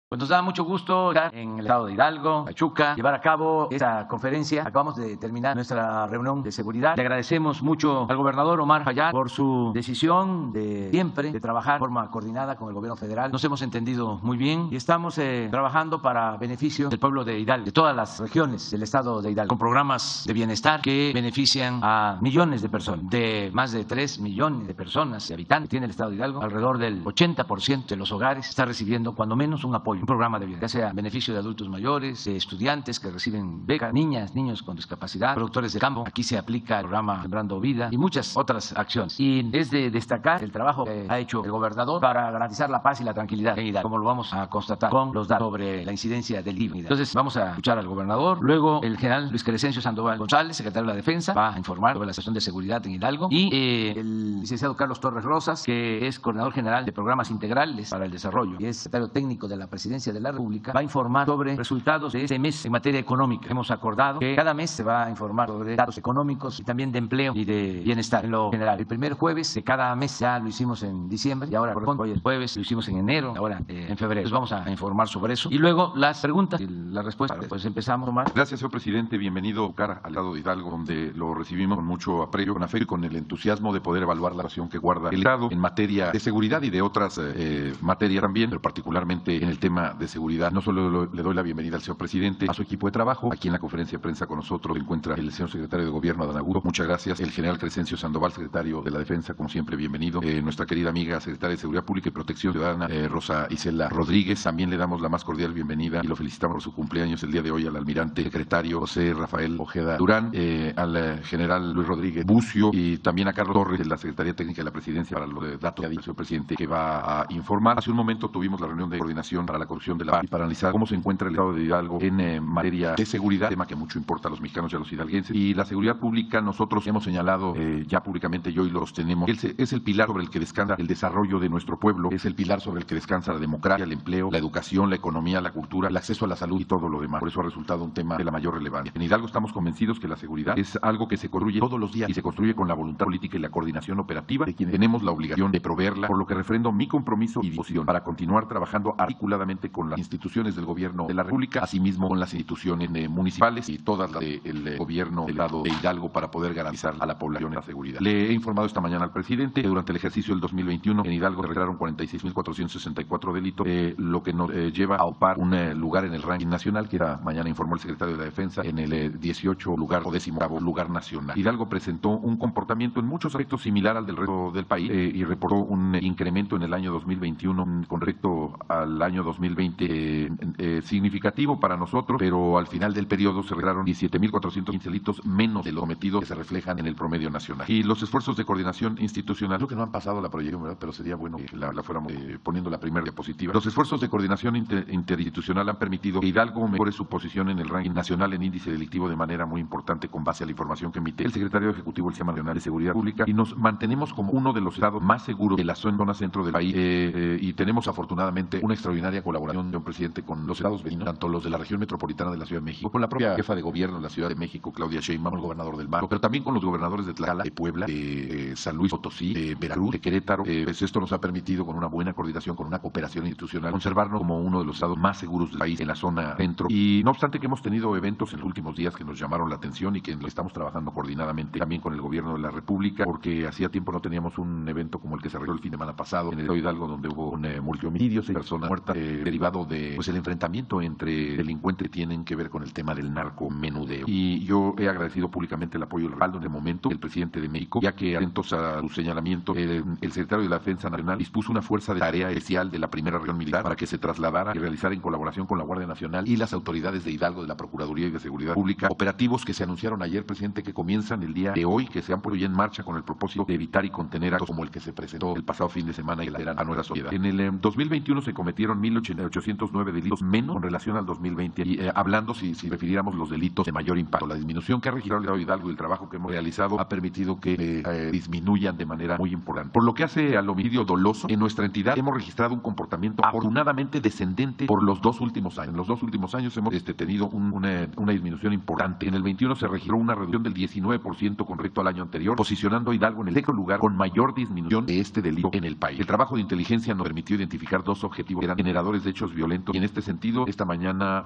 Pues nos da mucho gusto estar en el estado de Hidalgo, Pachuca, llevar a cabo esta conferencia. Acabamos de terminar nuestra reunión de seguridad. Le agradecemos mucho al gobernador Omar Fayad por su decisión de siempre de trabajar de forma coordinada con el gobierno federal. Nos hemos entendido muy bien y estamos trabajando para beneficio del pueblo de Hidalgo, de todas las regiones del estado de Hidalgo, con programas de bienestar que benefician a millones de personas, de más de 3 millones de personas, de habitantes que tiene el estado de Hidalgo. Alrededor del 80% de los hogares está recibiendo cuando menos un apoyo, un programa de vida, ya sea beneficio de adultos mayores, de estudiantes que reciben becas, niñas, niños con discapacidad, productores de campo. Aquí se aplica el programa Sembrando Vida y muchas otras acciones. Y es de destacar el trabajo que ha hecho el gobernador para garantizar la paz y la tranquilidad en Hidalgo, como lo vamos a constatar con los datos sobre la incidencia del IVA. Entonces vamos a escuchar al gobernador, luego el general Luis Crescencio Sandoval González, secretario de la Defensa, va a informar sobre la situación de seguridad en Hidalgo, y el licenciado Carlos Torres Rosas, que es coordinador general de programas integrales para el desarrollo y es secretario técnico de la Presidencia de la República, va a informar sobre resultados de este mes en materia económica. Hemos acordado que cada mes se va a informar sobre datos económicos y también de empleo y de bienestar en lo general. El primer jueves de cada mes ya lo hicimos en diciembre y ahora hoy el jueves lo hicimos en enero, ahora en febrero. Entonces vamos a informar sobre eso y luego las preguntas y las respuestas. Pues empezamos, Omar. Gracias, señor presidente. Bienvenido al estado de Hidalgo, donde lo recibimos con mucho aprecio, con afecto y con el entusiasmo de poder evaluar la situación que guarda el Estado en materia de seguridad y de otras materias también, pero particularmente en el tema de seguridad. No solo le doy la bienvenida al señor presidente, a su equipo de trabajo. Aquí en la conferencia de prensa con nosotros se encuentra el señor secretario de Gobierno, Adán Augusto. Muchas gracias. El general Crescencio Sandoval, secretario de la Defensa, como siempre, bienvenido. Nuestra querida amiga secretaria de Seguridad Pública y Protección Ciudadana, Rosa Isela Rodríguez. También le damos la más cordial bienvenida y lo felicitamos por su cumpleaños el día de hoy al almirante secretario José Rafael Ojeda Durán, al general Luis Rodríguez Bucio y también a Carlos Torres de la Secretaría Técnica de la Presidencia para los datos que ha dicho el señor presidente que va a informar. Hace un momento tuvimos la reunión de coordinación para la corrupción de la paz y para analizar cómo se encuentra el estado de Hidalgo en materia de seguridad, tema que mucho importa a los mexicanos y a los hidalguenses. Y la seguridad pública, nosotros hemos señalado ya públicamente, yo y lo sostenemos, es el pilar sobre el que descansa el desarrollo de nuestro pueblo, es el pilar sobre el que descansa la democracia, el empleo, la educación, la economía, la cultura, el acceso a la salud y todo lo demás. Por eso ha resultado un tema de la mayor relevancia. En Hidalgo estamos convencidos que la seguridad es algo que se construye todos los días y se construye con la voluntad política y la coordinación operativa de quienes tenemos la obligación de proveerla, por lo que refrendo mi compromiso y disposición para continuar trabajando articuladamente con las instituciones del gobierno de la República, asimismo con las instituciones municipales y todas las del gobierno del estado de Hidalgo para poder garantizar a la población la seguridad. Le he informado esta mañana al presidente que durante el ejercicio del 2021 en Hidalgo se registraron 46.464 delitos, lo que nos lleva a ocupar un lugar en el ranking nacional, que era, mañana informó el secretario de la Defensa, en el 18 lugar o 18º lugar nacional. Hidalgo presentó un comportamiento en muchos aspectos similar al del resto del país y reportó un incremento en el año 2021 con respecto al año 2020 significativo para nosotros, pero al final del periodo se registraron 17.415 delitos menos de lo cometido que se reflejan en el promedio nacional. Y los esfuerzos de coordinación institucional, creo que no han pasado la proyección, ¿verdad? Pero sería bueno que la fuéramos poniendo la primera diapositiva. Los esfuerzos de coordinación interinstitucional han permitido que Hidalgo mejore su posición en el ranking nacional en índice delictivo de manera muy importante con base a la información que emite el secretario ejecutivo del Sistema Nacional de Seguridad Pública, y nos mantenemos como uno de los estados más seguros de la zona centro del país, y tenemos afortunadamente una extraordinaria colaboración de un presidente con los estados vecinos, tanto los de la región metropolitana de la Ciudad de México, con la propia jefa de gobierno de la Ciudad de México, Claudia Sheinbaum, el gobernador del Mar, pero también con los gobernadores de Tlaxcala, de Puebla, de San Luis Potosí, de Veracruz, de Querétaro. Pues esto nos ha permitido, con una buena coordinación, con una cooperación institucional, conservarnos como uno de los estados más seguros del país en la zona centro. Y no obstante que hemos tenido eventos en los últimos días que nos llamaron la atención y que lo estamos trabajando coordinadamente también con el gobierno de la República, porque hacía tiempo no teníamos un evento como el que se realizó el fin de semana pasado en el estado de Hidalgo, donde hubo un multihomicidio, 6 personas muertas, derivado de el enfrentamiento entre delincuentes que tienen que ver con el tema del narcomenudeo. Y yo he agradecido públicamente el apoyo y el respaldo en el momento del presidente de México, ya que atentos a su señalamiento, el secretario de la Defensa Nacional dispuso una fuerza de tarea especial de la primera región militar para que se trasladara y realizara en colaboración con la Guardia Nacional y las autoridades de Hidalgo, de la Procuraduría y de Seguridad Pública, operativos que se anunciaron ayer, presidente, que comienzan el día de hoy, que se han puesto ya en marcha con el propósito de evitar y contener actos como el que se presentó el pasado fin de semana y a nuestra sociedad. En el 2021 se cometieron 1.809 delitos menos con relación al 2020, y hablando si refiriéramos los delitos de mayor impacto. La disminución que ha registrado el estado de Hidalgo y el trabajo que hemos realizado ha permitido que disminuyan de manera muy importante. Por lo que hace al homicidio doloso, en nuestra entidad hemos registrado un comportamiento afortunadamente descendente por los 2 últimos años. En los 2 últimos años hemos tenido una disminución importante. En el 21 se registró una reducción del 19% con respecto al año anterior, posicionando a Hidalgo en el sexto lugar con mayor disminución de este delito en el país. El trabajo de inteligencia nos permitió identificar 2 objetivos que eran generadores autores de hechos violentos. Y en este sentido, esta mañana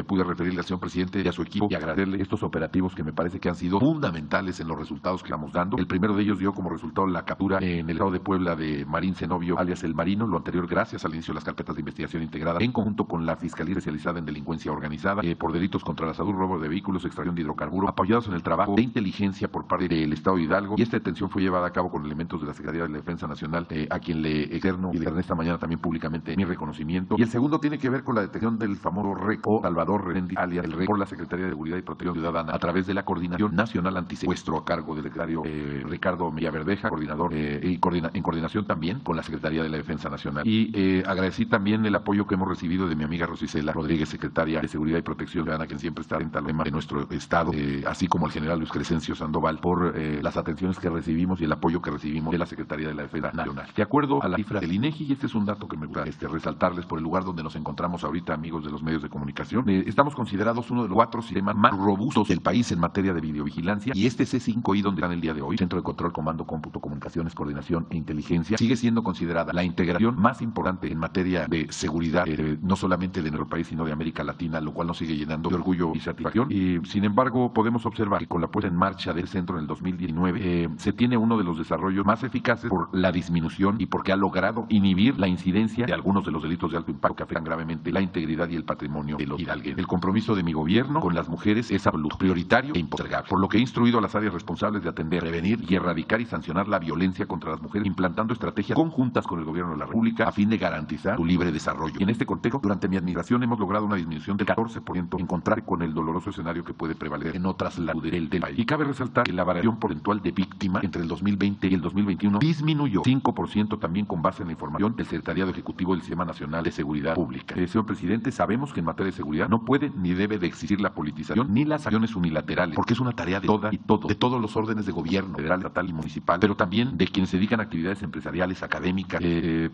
pude referirle al señor presidente y a su equipo y agradecerle estos operativos que me parece que han sido fundamentales en los resultados que estamos dando. El primero de ellos dio como resultado la captura en el estado de Puebla de Marín Zenobio, alias El Marino, lo anterior gracias al inicio de las carpetas de investigación integradas en conjunto con la Fiscalía Especializada en Delincuencia Organizada por delitos contra la salud, robo de vehículos, extracción de hidrocarburos, apoyados en el trabajo de inteligencia por parte del Estado de Hidalgo. Y esta detención fue llevada a cabo con elementos de la Secretaría de la Defensa Nacional, a quien le externo y le externé esta mañana también públicamente mi reconocimiento. Y el segundo tiene que ver con la detención del famoso RECO, Salvador Rerendi, alias el RECO, por la Secretaría de Seguridad y Protección Ciudadana, a través de la Coordinación Nacional Antisecuestro a cargo del secretario Ricardo Mejía Verdeja, coordinador, en coordinación también con la Secretaría de la Defensa Nacional. Y agradecí también el apoyo que hemos recibido de mi amiga Rosicela Rodríguez, secretaria de Seguridad y Protección Ciudadana, quien siempre está atenta al tema de nuestro Estado, así como el general Luis Crescencio Sandoval, por las atenciones que recibimos y el apoyo que recibimos de la Secretaría de la Defensa Nacional. De acuerdo a la cifra del INEGI, y este es un dato que me gusta resaltarles por el lugar donde nos encontramos ahorita, amigos de los medios de comunicación, estamos considerados uno de los 4 sistemas más robustos del país en materia de videovigilancia, y este C5I, donde están el día de hoy, Centro de Control, Comando, Cómputo, Comunicaciones, Coordinación e Inteligencia, sigue siendo considerada la integración más importante en materia de seguridad, no solamente de nuestro país, sino de América Latina, lo cual nos sigue llenando de orgullo y satisfacción. Y sin embargo, podemos observar que con la puesta en marcha del centro en el 2019, se tiene uno de los desarrollos más eficaces por la disminución y porque ha logrado inhibir la incidencia de algunos de los delitos de alto impacto que afectan gravemente la integridad y el patrimonio de los hidalguenses. El compromiso de mi gobierno con las mujeres es absoluto, prioritario e impostergable, por lo que he instruido a las áreas responsables de atender, prevenir y erradicar y sancionar la violencia contra las mujeres, implantando estrategias conjuntas con el gobierno de la República a fin de garantizar su libre desarrollo. Y en este contexto, durante mi administración hemos logrado una disminución del 14% en contraste con el doloroso escenario que puede prevalecer en otras latitudes del país. Y cabe resaltar que la variación porcentual de víctimas entre el 2020 y el 2021 disminuyó 5% también con base en la información del Secretariado Ejecutivo del Sistema Nacional de Seguridad Pública. Señor presidente, sabemos que en materia de seguridad no puede ni debe de existir la politización ni las acciones unilaterales, porque es una tarea de todas y todos, de todos los órdenes de gobierno, federal, estatal y municipal, pero también de quienes se dedican a actividades empresariales, académicas,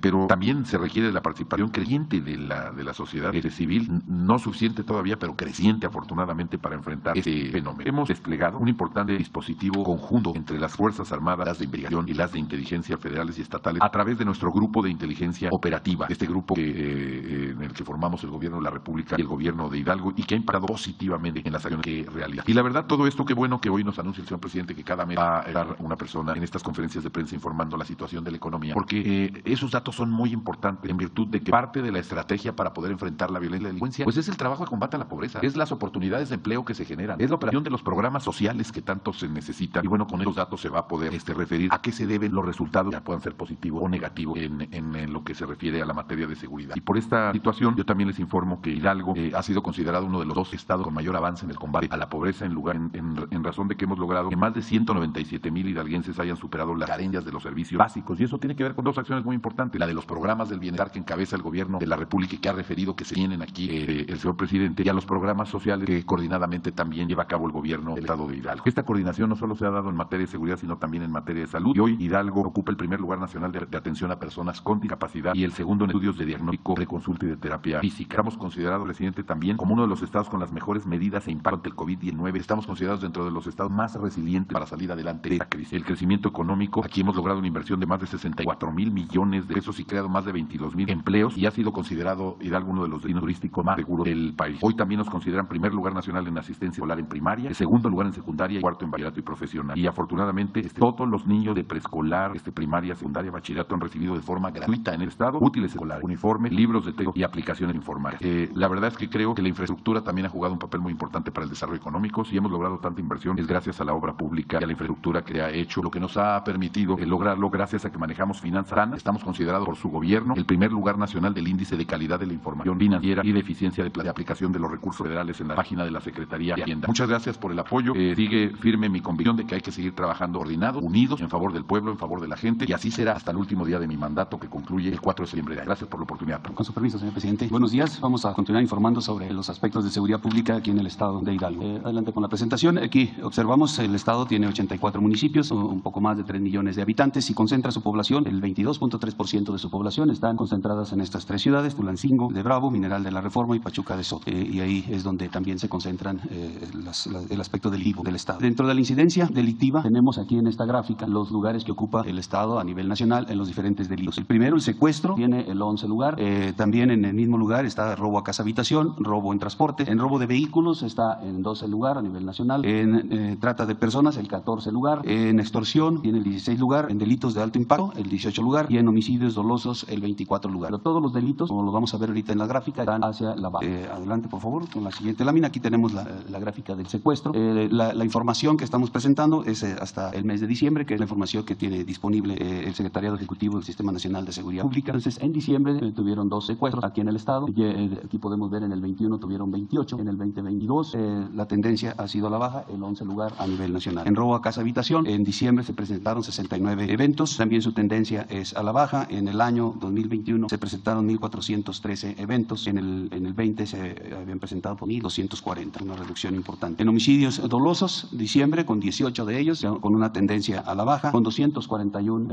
pero también se requiere de la participación creciente de la sociedad civil, no suficiente todavía, pero creciente afortunadamente para enfrentar este fenómeno. Hemos desplegado un importante dispositivo conjunto entre las Fuerzas Armadas, las de investigación y las de inteligencia federales y estatales a través de nuestro grupo de inteligencia operativa, este grupo en el que formamos el gobierno de la República y el gobierno de Hidalgo y que ha impactado positivamente en las acciones que realiza. Y la verdad, todo esto, qué bueno que hoy nos anuncia el señor presidente que cada mes va a dar una persona en estas conferencias de prensa informando la situación de la economía, porque esos datos son muy importantes en virtud de que parte de la estrategia para poder enfrentar la violencia y la delincuencia, pues es el trabajo de combate a la pobreza, es las oportunidades de empleo que se generan, es la operación de los programas sociales que tanto se necesitan. Y bueno, con esos datos se va a poder referir a qué se deben los resultados, ya puedan ser positivos o negativos en lo que se refiere a la materia de seguridad. Y por esta situación, yo también les informo que Hidalgo ha sido considerado uno de los 2 estados con mayor avance en el combate a la pobreza, en razón de que hemos logrado que más de 197,000 hidalguenses hayan superado las carencias de los servicios básicos. Y eso tiene que ver con 2 acciones muy importantes: la de los programas del bienestar que encabeza el gobierno de la República y que ha referido que se tienen aquí el señor presidente, y a los programas sociales que coordinadamente también lleva a cabo el gobierno del estado de Hidalgo. Esta coordinación no solo se ha dado en materia de seguridad, sino también en materia de salud. Y hoy Hidalgo ocupa el primer lugar nacional de atención a personas con discapacidad y el segundo en estudios de diagnóstico, preconsulta y de terapia física. Estamos considerados, presidente, también como uno de los estados con las mejores medidas e impacto ante el COVID-19. Estamos considerados dentro de los estados más resilientes para salir adelante de esta crisis. El crecimiento económico, aquí hemos logrado una inversión de más de 64,000 millones de pesos y creado más de 22,000 empleos, y ha sido considerado Hidalgo uno de los destinos turísticos más seguros del país. Hoy también nos consideran primer lugar nacional en asistencia escolar en primaria, el segundo lugar en secundaria y cuarto en bachillerato y profesional. Y afortunadamente todos los niños de preescolar, primaria, secundaria, bachillerato han recibido de forma gratuita en el estado útiles escolares, uniformes, libros de texto y aplicaciones informáticas. La verdad es que creo que la infraestructura también ha jugado un papel muy importante para el desarrollo económico. Si hemos logrado tanta inversión es gracias a la obra pública y a la infraestructura que ha hecho, lo que nos ha permitido lograrlo gracias a que manejamos finanzas sanas. Estamos considerados por su gobierno el primer lugar nacional del índice de calidad de la información financiera y de eficiencia de aplicación de los recursos federales en la página de la Secretaría de Hacienda. Muchas gracias por el apoyo. Sigue firme mi convicción de que hay que seguir trabajando coordinados, unidos, en favor del pueblo, en favor de la gente, y así será hasta el último día de mi mandato, que concluye el 4 de septiembre. Gracias por la oportunidad. Con su permiso, señor presidente. Buenos días. Vamos a continuar informando sobre los aspectos de seguridad pública aquí en el estado de Hidalgo. Adelante con la presentación. Aquí observamos el estado tiene 84 municipios, un poco más de 3 millones de habitantes, y concentra su población, el 22.3% de su población están concentradas en estas 3 ciudades: Tulancingo de Bravo, Mineral de la Reforma y Pachuca de Soto. Y ahí es donde también se concentran el aspecto delictivo del estado. Dentro de la incidencia delictiva tenemos aquí en esta gráfica los lugares que ocupa el estado a nivel nacional en los diferentes delitos. El primero, el secuestro, tiene el 11 lugar, También en el mismo lugar está robo a casa habitación, robo en transporte. En robo de vehículos está en 12 lugar a nivel nacional. En trata de personas, el 14 lugar. En extorsión tiene el 16 lugar. En delitos de alto impacto, el 18 lugar. Y en homicidios dolosos, el 24 lugar. Pero todos los delitos, como lo vamos a ver ahorita en la gráfica, están hacia la baja. Adelante, por favor, con la siguiente lámina. Aquí tenemos la gráfica del secuestro. La información que estamos presentando es hasta el mes de diciembre, que es la información que tiene disponible el Secretariado Ejecutivo del Sistema Nacional de Seguridad Pública. Entonces, en diciembre tuvieron 2 secuestros aquí en el estado. Aquí podemos ver en el 21 tuvieron 28, en el 2022 la tendencia ha sido a la baja, el 11 lugar a nivel nacional. En robo a casa habitación, en diciembre se presentaron 69 eventos, también su tendencia es a la baja. En el año 2021 se presentaron 1.413 eventos, en el 20 se habían presentado 1.240, una reducción importante. En homicidios dolosos, diciembre con 18 de ellos, con una tendencia a la baja, con 241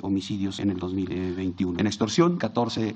homicidios en el 2021. En extorsión, 14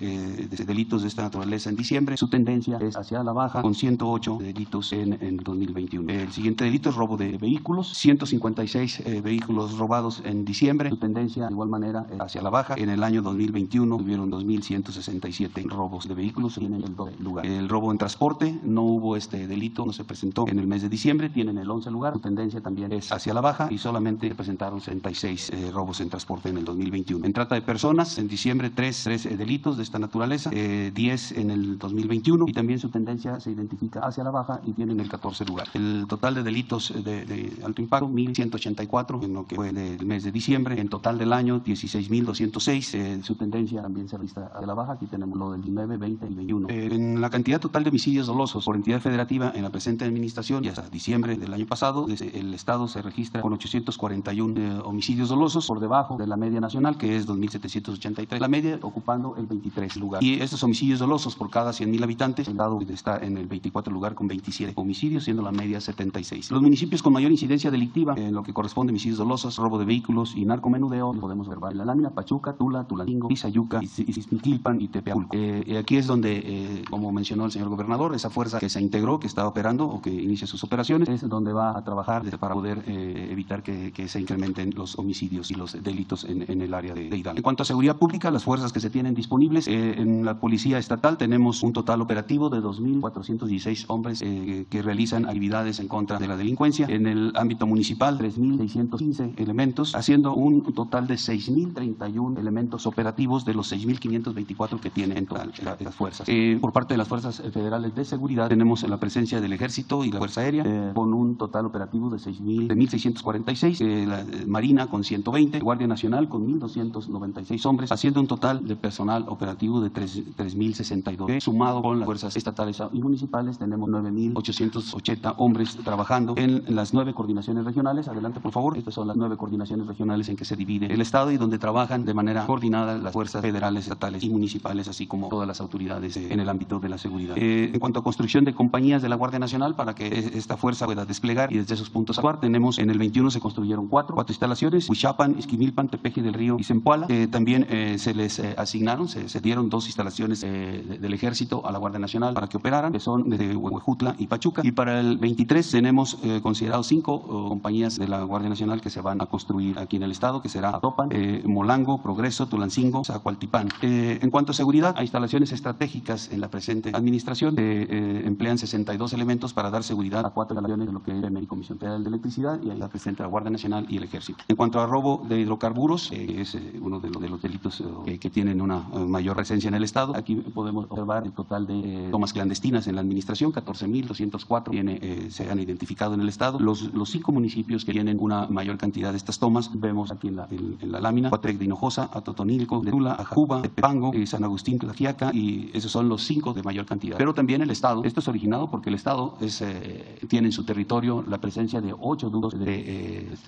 delitos de esta naturaleza en diciembre, su tendencia es hacia la baja, con 108 delitos en 2021. El siguiente delito es robo de vehículos, 156 vehículos robados en diciembre, su tendencia de igual manera hacia la baja. En el año 2021 tuvieron 2.167 robos de vehículos, tienen el 12 lugar. El robo en transporte, no hubo este delito, no se presentó en el mes de diciembre, tienen el 11 lugar, su tendencia también es hacia la baja y solamente se presentaron 66 robos en transporte en el 2021. En trata de personas, en diciembre 3 delitos de esta naturaleza, 10 en el 2021 y también su tendencia se identifica hacia la baja y tienen el 14 lugar. El total de delitos de alto impacto, 1.184 en lo que fue el mes de diciembre. En total del año, 16.206. Su tendencia también se registra hacia la baja. Aquí tenemos lo del 19, 20 y 21. En la cantidad total de homicidios dolosos por entidad federativa en la presente administración y hasta diciembre del año pasado, el Estado se registra con 841 homicidios dolosos, por debajo de la media nacional, que es 2.783. La media ocupando el 23 lugar. Y estos homicidios dolosos por cada 100.000 habitantes, el Estado está en el 24 lugar con 27 homicidios, siendo la media 76. Los municipios con mayor incidencia delictiva en lo que corresponde a homicidios dolosos, robo de vehículos y narcomenudeo, podemos ver en la lámina: Pachuca, Tula, Tulancingo, Izayuca, Izmiquilpan y Tepeaculco. Aquí es donde, como mencionó el señor gobernador, esa fuerza que se integró, que está operando o que inicia sus operaciones, es donde va a trabajar para poder evitar que se incrementen los homicidios y los delitos en el área de Hidalgo. En cuanto a seguridad pública, las fuerzas que se tienen disponibles en la Policía Estatal, tenemos un total operativo de 2.416 hombres que realizan actividades en contra de la delincuencia. En el ámbito municipal, 3.615 elementos, haciendo un total de 6.031 elementos operativos de los 6.524 que tienen en total las fuerzas. Por parte de las fuerzas federales de seguridad, tenemos la presencia del Ejército y la Fuerza Aérea con un total operativo de 1.646, la Marina con 120, Guardia Nacional con 1.296 hombres, haciendo un total de personal operativo de 3.062. Sumado con las fuerzas estatales y municipales, tenemos 9.880 hombres trabajando en las 9 coordinaciones regionales. Adelante, por favor. Estas son las 9 coordinaciones regionales en que se divide el Estado y donde trabajan de manera coordinada las fuerzas federales, estatales y municipales, así como todas las autoridades en el ámbito de la seguridad. En cuanto a construcción de compañías de la Guardia Nacional para que esta fuerza pueda desplegar y desde esos puntos actuar, tenemos en el 21 se construyeron 4 instalaciones: Huichapan, Izquimilpan, Tepeji del Río y Zempoala. También se les asignaron, se dieron 2 instalaciones del Ejército a la Guardia Nacional para que operaran, que son de Huejutla y Pachuca. Y para el 23 tenemos considerados 5 compañías de la Guardia Nacional que se van a construir aquí en el Estado, que será Atopan, Molango, Progreso, Tulancingo, Zacualtipán. En cuanto a seguridad, hay instalaciones estratégicas en la presente administración que emplean 62 elementos para dar seguridad a 4 instalaciones de lo que es la Comisión Federal de Electricidad y ahí la presente la Guardia Nacional y el Ejército. En cuanto a robo de hidrocarburos, es uno de los delitos que tienen una mayor presencia en el Estado. Aquí podemos observar el total de tomas clandestinas en la administración, 14.204 se han identificado en el Estado. Los 5 municipios que tienen una mayor cantidad de estas tomas, vemos aquí en la lámina: Coatepec de Hinojosa, Atotonilco de Tula, Ajacuba, Tepango, San Agustín, Tlaxiaca, y esos son los 5 de mayor cantidad. Pero también el Estado, esto es originado porque el Estado tiene en su territorio la presencia de 8 ductos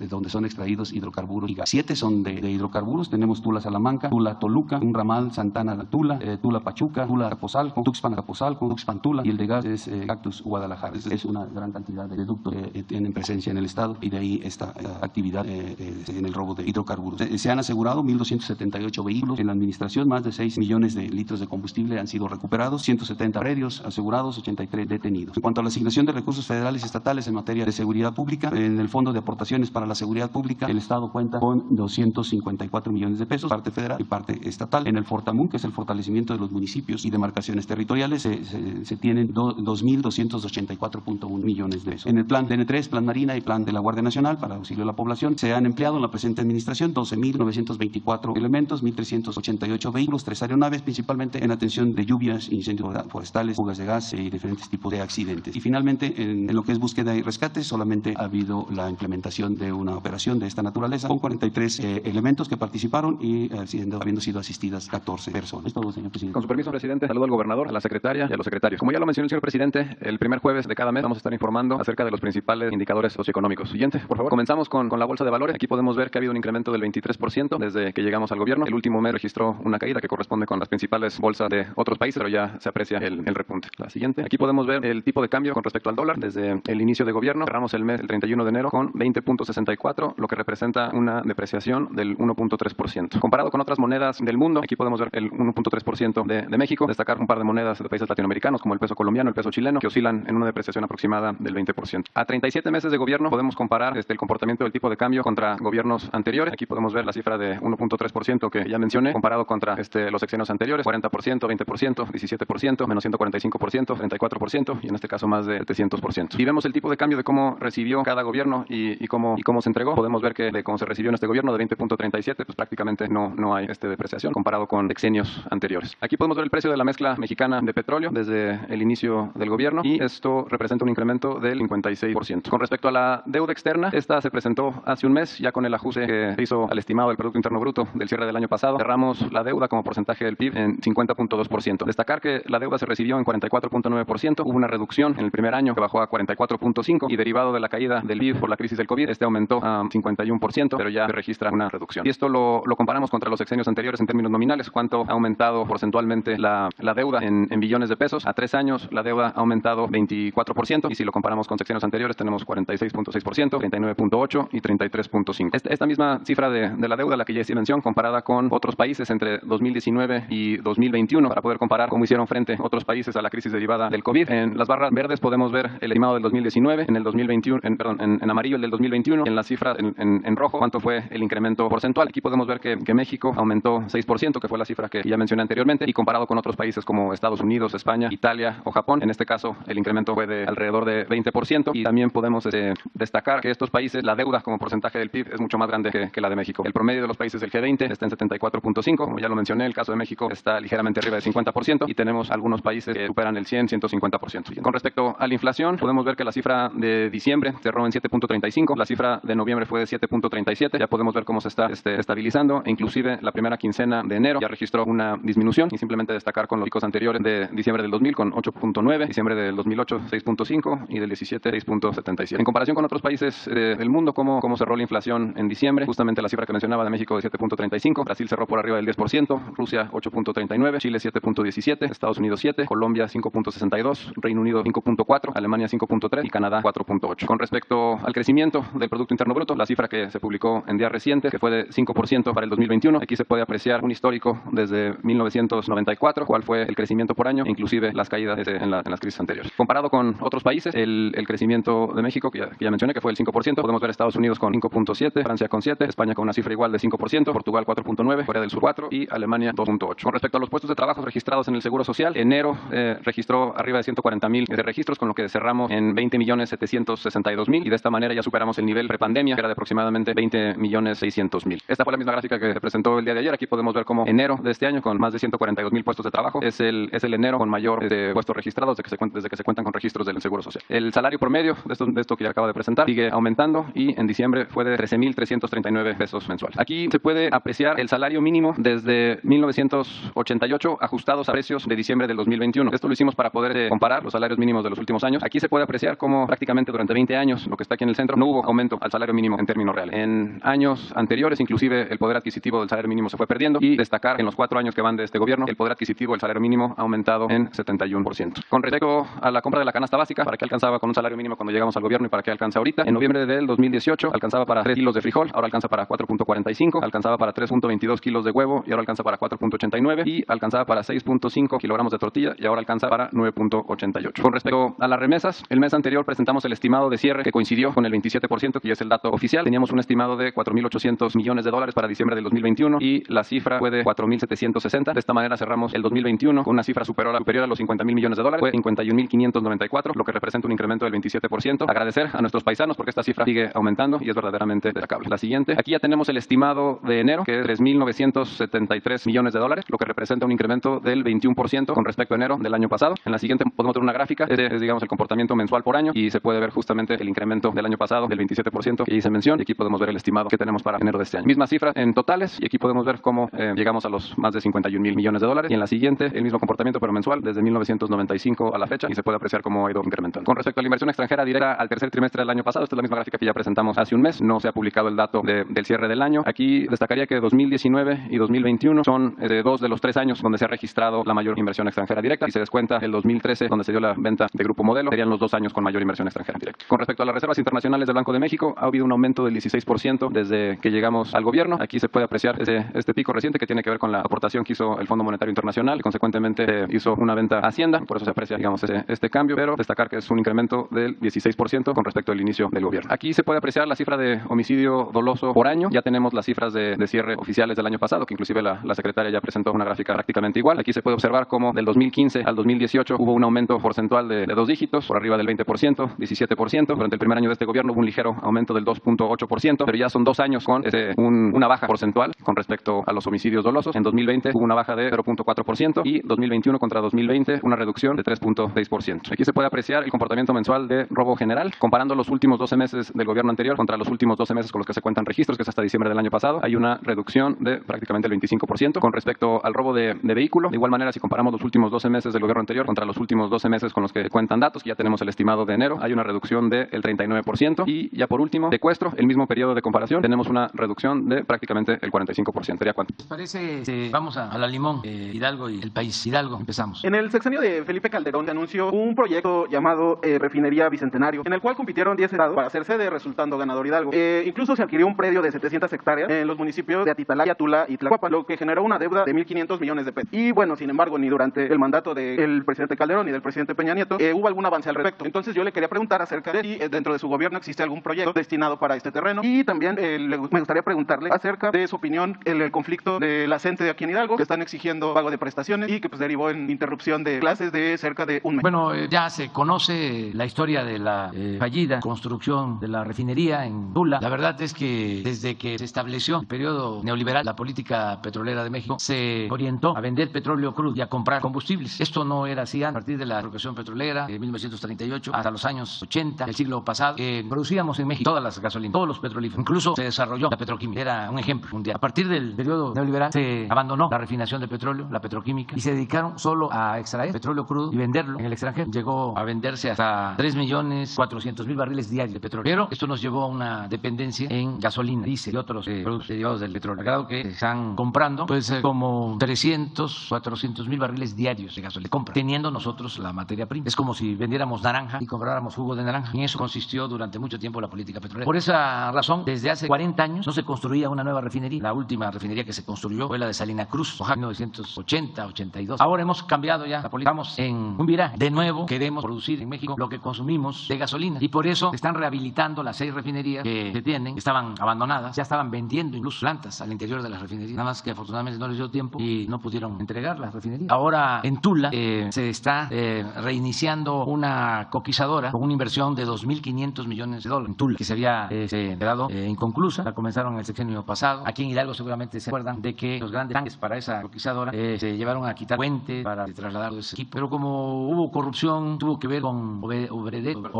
donde son extraídos hidrocarburos y gas. 7 son de hidrocarburos. Tenemos Tula Salamanca, Tula Toluca, un ramal Santana Tula, Tula Pachuca, Tula Capozalco, Tuxpan Capozalco, Tuxpan Tula, y el de gas es Cactus Guadalajara. Es una gran cantidad de ductos que tienen presencia en el Estado y de ahí esta actividad en el robo de hidrocarburos. Se han asegurado 1.278 vehículos en la administración, más de 6 millones de litros de combustible han sido recuperados, 170 predios asegurados, 83 detenidos. En cuanto a la asignación de recursos federales y estatales en materia de seguridad pública, en el Fondo de Aportaciones para la Seguridad Pública, el Estado cuenta con 254 millones de pesos, parte federal y parte estatal. En el Fortamun, que es el fortalecimiento de los municipios y demarcaciones territoriales se tienen 2.284.1 millones de pesos. En el plan DN3, Plan Marina y Plan de la Guardia Nacional para auxilio a la población se han empleado en la presente administración 12.924 elementos, 1.388 vehículos, 3 aeronaves, principalmente en atención de lluvias, incendios forestales, fugas de gas y diferentes tipos de accidentes. Y finalmente, en lo que es búsqueda y rescate, solamente ha habido la implementación de una operación de esta naturaleza con 43 elementos que participaron y habiendo sido asistidas 14 personas. Es todo, señor presidente. Con su permiso, presidente, saludo al gobernador, a la secretaria y a los secretarios. Como ya lo mencionó el señor presidente, el primer jueves de cada mes vamos a estar informando acerca de los principales indicadores socioeconómicos. Siguiente, por favor. Comenzamos con la bolsa de valores. Aquí podemos ver que ha habido un incremento del 23% desde que llegamos al gobierno. El último mes registró una caída que corresponde con las principales bolsas de otros países, pero ya se aprecia el repunte. La siguiente. Aquí podemos ver el tipo de cambio con respecto al dólar desde el inicio de gobierno. Cerramos el mes, el 31 de enero, con 20.64, lo que representa una depreciación del 1.3%. Comparado con otras monedas del mundo, aquí podemos ver el 1.3% de México. Destacar un par de monedas de países latinoamericanos como el peso colombiano, el peso chileno, que oscilan en una depreciación aproximada del 20%. A 37 meses de gobierno podemos comparar el comportamiento del tipo de cambio contra gobiernos anteriores. Aquí podemos ver la cifra de 1.3% que ya mencioné, comparado contra los sexenios anteriores, 40%, 20%, 17%, menos 145%, 34% y en este caso más de 700%. Si vemos el tipo de cambio de cómo recibió cada gobierno y cómo se entregó, podemos ver que de cómo se recibió en este gobierno de 20.37, pues prácticamente no hay depreciación comparado con sexenios anteriores. Aquí podemos ver el precio de la mezcla mexicana de petróleo desde el inicio del gobierno y esto representa un incremento del 56%. Con respecto a la deuda externa, esta se presentó hace un mes ya con el ajuste que se hizo al estimado del Producto Interno Bruto del cierre del año pasado. Cerramos la deuda como porcentaje del PIB en 50.2%. Destacar que la deuda se recibió en 44.9%, hubo una reducción en el primer año que bajó a 44.5% y derivado de la caída del PIB por la crisis del COVID, aumentó a 51%, pero ya se registra una reducción. Y esto lo comparamos contra los sexenios anteriores en términos nominales, cuánto ha aumentado porcentualmente la deuda en billones de pesos. A 3 años la deuda ha aumentado 24% y si lo comparamos con sexenios anteriores tenemos 46.6%, 39.8% y 33.5%. Esta misma cifra de la deuda, la que ya hice mención, comparada con otros países entre 2019 y 2021, para poder comparar cómo hicieron frente otros países a la crisis derivada del COVID. En las barras verdes podemos ver el estimado del 2019, en el 2021, en amarillo el del 2021, en la cifra en rojo cuánto fue el incremento porcentual. Aquí podemos ver que México aumentó 6%, que fue la cifra que ya mencioné anteriormente, y comparado con otros países como Estados Unidos, España, Italia o Japón, en este caso el incremento fue de alrededor de 20%, y también podemos destacar que estos países, la deuda como porcentaje del PIB es mucho más grande que la de México. El promedio de los países del G20 está en 74.5%, como ya lo mencioné, el caso de México está ligeramente arriba de 50% y tenemos algunos países que superan el 100-150%. Con respecto a la inflación, podemos ver que la cifra de diciembre cerró en 7.35%, la cifra de noviembre fue de 7.37%, ya podemos ver cómo se está estabilizando, e inclusive la primera quincena de enero ya registró una disminución, y simplemente destacar con los picos anteriores de diciembre del 2000 con 8.9%, diciembre del 2008 6.5% y del 17 6.77%. En comparación con otros países del mundo, cómo cerró la inflación en diciembre, justamente la cifra que mencionaba de México de 7.35%, Brasil cerró por arriba del 10%, Rusia 8.39%, Chile 7.17%, Estados Unidos 7%, Colombia 5.62%, Reino Unido 5.4%, Alemania 5.3% y Canadá 4.8%. Con respecto al crecimiento del Producto Interno Bruto, la cifra que se publicó en días recientes, que fue de 5% para el 2021, aquí se puede apreciar un histórico desde 1994, cuál fue el crecimiento por año, inclusive las caídas en las crisis anteriores. Comparado con otros países, el crecimiento de México, que ya mencioné, que fue el 5%, podemos ver Estados Unidos con 5.7%, Francia con 7%, España con una cifra igual de 5%, Portugal 4.9%, Corea del Sur 4% y Alemania 2.8%. Con respecto a los puestos de trabajo registrados en el Seguro Social, enero registró arriba de 140,000 de registros, con lo que cerramos en 20,762,000 y de esta manera ya superamos el nivel prepandemia, que era de aproximadamente 20,600,000. Esta fue la misma gráfica que se presentó el día de ayer. Aquí podemos ver cómo enero de este año, con más de 142,000 puestos de trabajo, es el enero con mayor puestos registrados desde que se cuentan con registros del Seguro Social. El salario promedio de esto que ya acabo de presentar sigue aumentando y en diciembre fue de 13,339 pesos mensuales. Aquí se puede apreciar el salario mínimo desde 1988 ajustados a precios de diciembre del 2021. Esto lo hicimos para poder comparar los salarios mínimos de los últimos años. Aquí se puede apreciar cómo prácticamente durante 20 años, lo que está aquí en el centro, no hubo aumento al salario mínimo en términos reales. En años anteriores, inclusive, el poder adquisitivo del salario mínimo se fue perdiendo, y destacar que en los 4 años que van de este gobierno, el poder adquisitivo del salario mínimo ha aumentado en 71%. Con respecto a la compra de la canasta básica, ¿para qué alcanzaba con un salario mínimo cuando llegamos al gobierno y para qué alcanza ahorita? En noviembre del 2018 alcanzaba para 3 kilos de frijol, ahora alcanza para 4.45, alcanzaba para 3.22 kilos de huevo y ahora alcanza para 4.89, y alcanzaba para 6.5 kilogramos de tortilla y ahora alcanza para 9.88. Con respecto a las remesas, el mes anterior presentamos el estimado de cierre que coincidió con el 27%, que ya es el dato oficial. Teníamos un estimado de $4,800 millones para diciembre del 2021 y la cifra fue de $4,760 1.560. De esta manera cerramos el 2021 con una cifra superior a los 50.000 millones de dólares. Fue 51.594, lo que representa un incremento del 27%. Agradecer a nuestros paisanos porque esta cifra sigue aumentando y es verdaderamente destacable. La siguiente. Aquí ya tenemos el estimado de enero, que es 3.973 millones de dólares, lo que representa un incremento del 21% con respecto a enero del año pasado. En la siguiente podemos ver una gráfica. Este es, digamos, el comportamiento mensual por año y se puede ver justamente el incremento del año pasado del 27% que hice mención. Y aquí podemos ver el estimado que tenemos para enero de este año. Misma cifra en totales y aquí podemos ver cómo llegamos a los más de 51.000 millones de dólares. Y en la siguiente, el mismo comportamiento pero mensual desde 1995 a la fecha y se puede apreciar cómo ha ido incrementando. Con respecto a la inversión extranjera directa al tercer trimestre del año pasado, esta es la misma gráfica que ya presentamos hace un mes. No se ha publicado el dato del cierre del año. Aquí destacaría que 2019 y 2021 son dos de los 3 años donde se ha registrado la mayor inversión extranjera directa y se descuenta el 2013 donde se dio la venta de Grupo Modelo. Serían los 2 años con mayor inversión extranjera directa. Con respecto a las reservas internacionales del Banco de México, ha habido un aumento del 16% desde que llegamos al gobierno. Aquí se puede apreciar este pico reciente que tiene que ver con la aportación que hizo el Fondo Monetario Internacional y consecuentemente hizo una venta a Hacienda. Por eso se aprecia, digamos, este cambio, pero destacar que es un incremento del 16% con respecto al inicio del gobierno. Aquí se puede apreciar la cifra de homicidio doloso por año. Ya tenemos las cifras de cierre oficiales del año pasado, que inclusive la secretaria ya presentó una gráfica prácticamente igual. Aquí se puede observar cómo del 2015 al 2018 hubo un aumento porcentual de 2 dígitos, por arriba del 20%, 17%. Durante el primer año de este gobierno hubo un ligero aumento del 2.8%, pero ya son 2 años con una baja porcentual con respecto a los homicidios dolosos. En 2020 hubo una baja de 0.4% y 2021 contra 2020 una reducción de 3.6%. Aquí se puede apreciar el comportamiento mensual de robo general, comparando los últimos 12 meses del gobierno anterior contra los últimos 12 meses con los que se cuentan registros, que es hasta diciembre del año pasado. Hay una reducción de prácticamente el 25%. Con respecto al robo de vehículo, de igual manera, si comparamos los últimos 12 meses del gobierno anterior contra los últimos 12 meses con los que cuentan datos, que ya tenemos el estimado de enero, hay una reducción del 39%. Y ya por último, secuestro, el mismo periodo de comparación, tenemos una reducción de prácticamente el 45%. ¿Sería cuánto? ¿Les parece? Vamos a la Limón, Hidalgo y el país. Hidalgo, empezamos. En el sexenio de Felipe Calderón se anunció un proyecto llamado Refinería Bicentenario, en el cual compitieron 10 estados para hacer sede, resultando ganador Hidalgo. Incluso se adquirió un predio de 700 hectáreas en los municipios de Atitalaya, Tula y Tlahuapan, lo que generó una deuda de 1.500 millones de pesos. Y bueno, sin embargo, ni durante el mandato del presidente Calderón ni del presidente Peña Nieto hubo algún avance al respecto. Entonces yo le quería preguntar acerca de si dentro de su gobierno existe algún proyecto destinado para este terreno. Y también me gustaría preguntarle acerca de su opinión en el conflicto de la CENTE de aquí en Hidalgo, que están exigiendo pago de prestaciones y que pues derivó en interrupción de clases de cerca de un mes. Bueno, ya se conoce la historia de la fallida construcción de la refinería en Tula. La verdad es que desde que se estableció el periodo neoliberal, la política petrolera de México se orientó a vender petróleo crudo y a comprar combustibles. Esto no era así a partir de la expropiación petrolera de 1938 hasta los años 80 del siglo pasado. Producíamos en México todas las gasolinas, todos los petrolíferos. Incluso se desarrolló la petroquímica. Era un ejemplo mundial. A partir del periodo neoliberal se abandonó la refinación de petróleo, la petroquímica, y se dedicaron solo a extraer petróleo crudo y venderlo en el extranjero. Llegó a venderse hasta 3.400.000 barriles diarios de petróleo. Pero esto nos llevó a una dependencia en gasolina, diésel y otros productos derivados del petróleo. A grado que están comprando pues como 400.000 barriles diarios de gasolina. Compra, teniendo nosotros la materia prima. Es como si vendiéramos naranja y compráramos jugo de naranja. En eso consistió durante mucho tiempo la política petrolera. Por esa razón, desde hace 40 años no se construía una nueva refinería. La última refinería que se construyó fue la de Salina Cruz, Oaxaca, 1980-82. Ahora hemos cambiado ya la política. Estamos en un viraje. De nuevo queremos producir en México lo que consumimos de gasolina. Y por eso están rehabilitando las 6 refinerías que se tienen. Estaban abandonadas. Ya estaban vendiendo incluso plantas al interior de las refinerías. Nada más que afortunadamente no les dio tiempo y no pudieron entregar las refinerías. Ahora en Tula se está reiniciando una coquizadora con una inversión de 2.500 millones de dólares en Tula, que se había quedado inconclusa. La comenzaron el sexenio pasado. Aquí en Hidalgo seguramente se acuerdan de que los grandes tanques para esa coquizadora se llevaron a quitar puentes para trasladar ese equipo. Pero como hubo corrupción, tuvo que ver con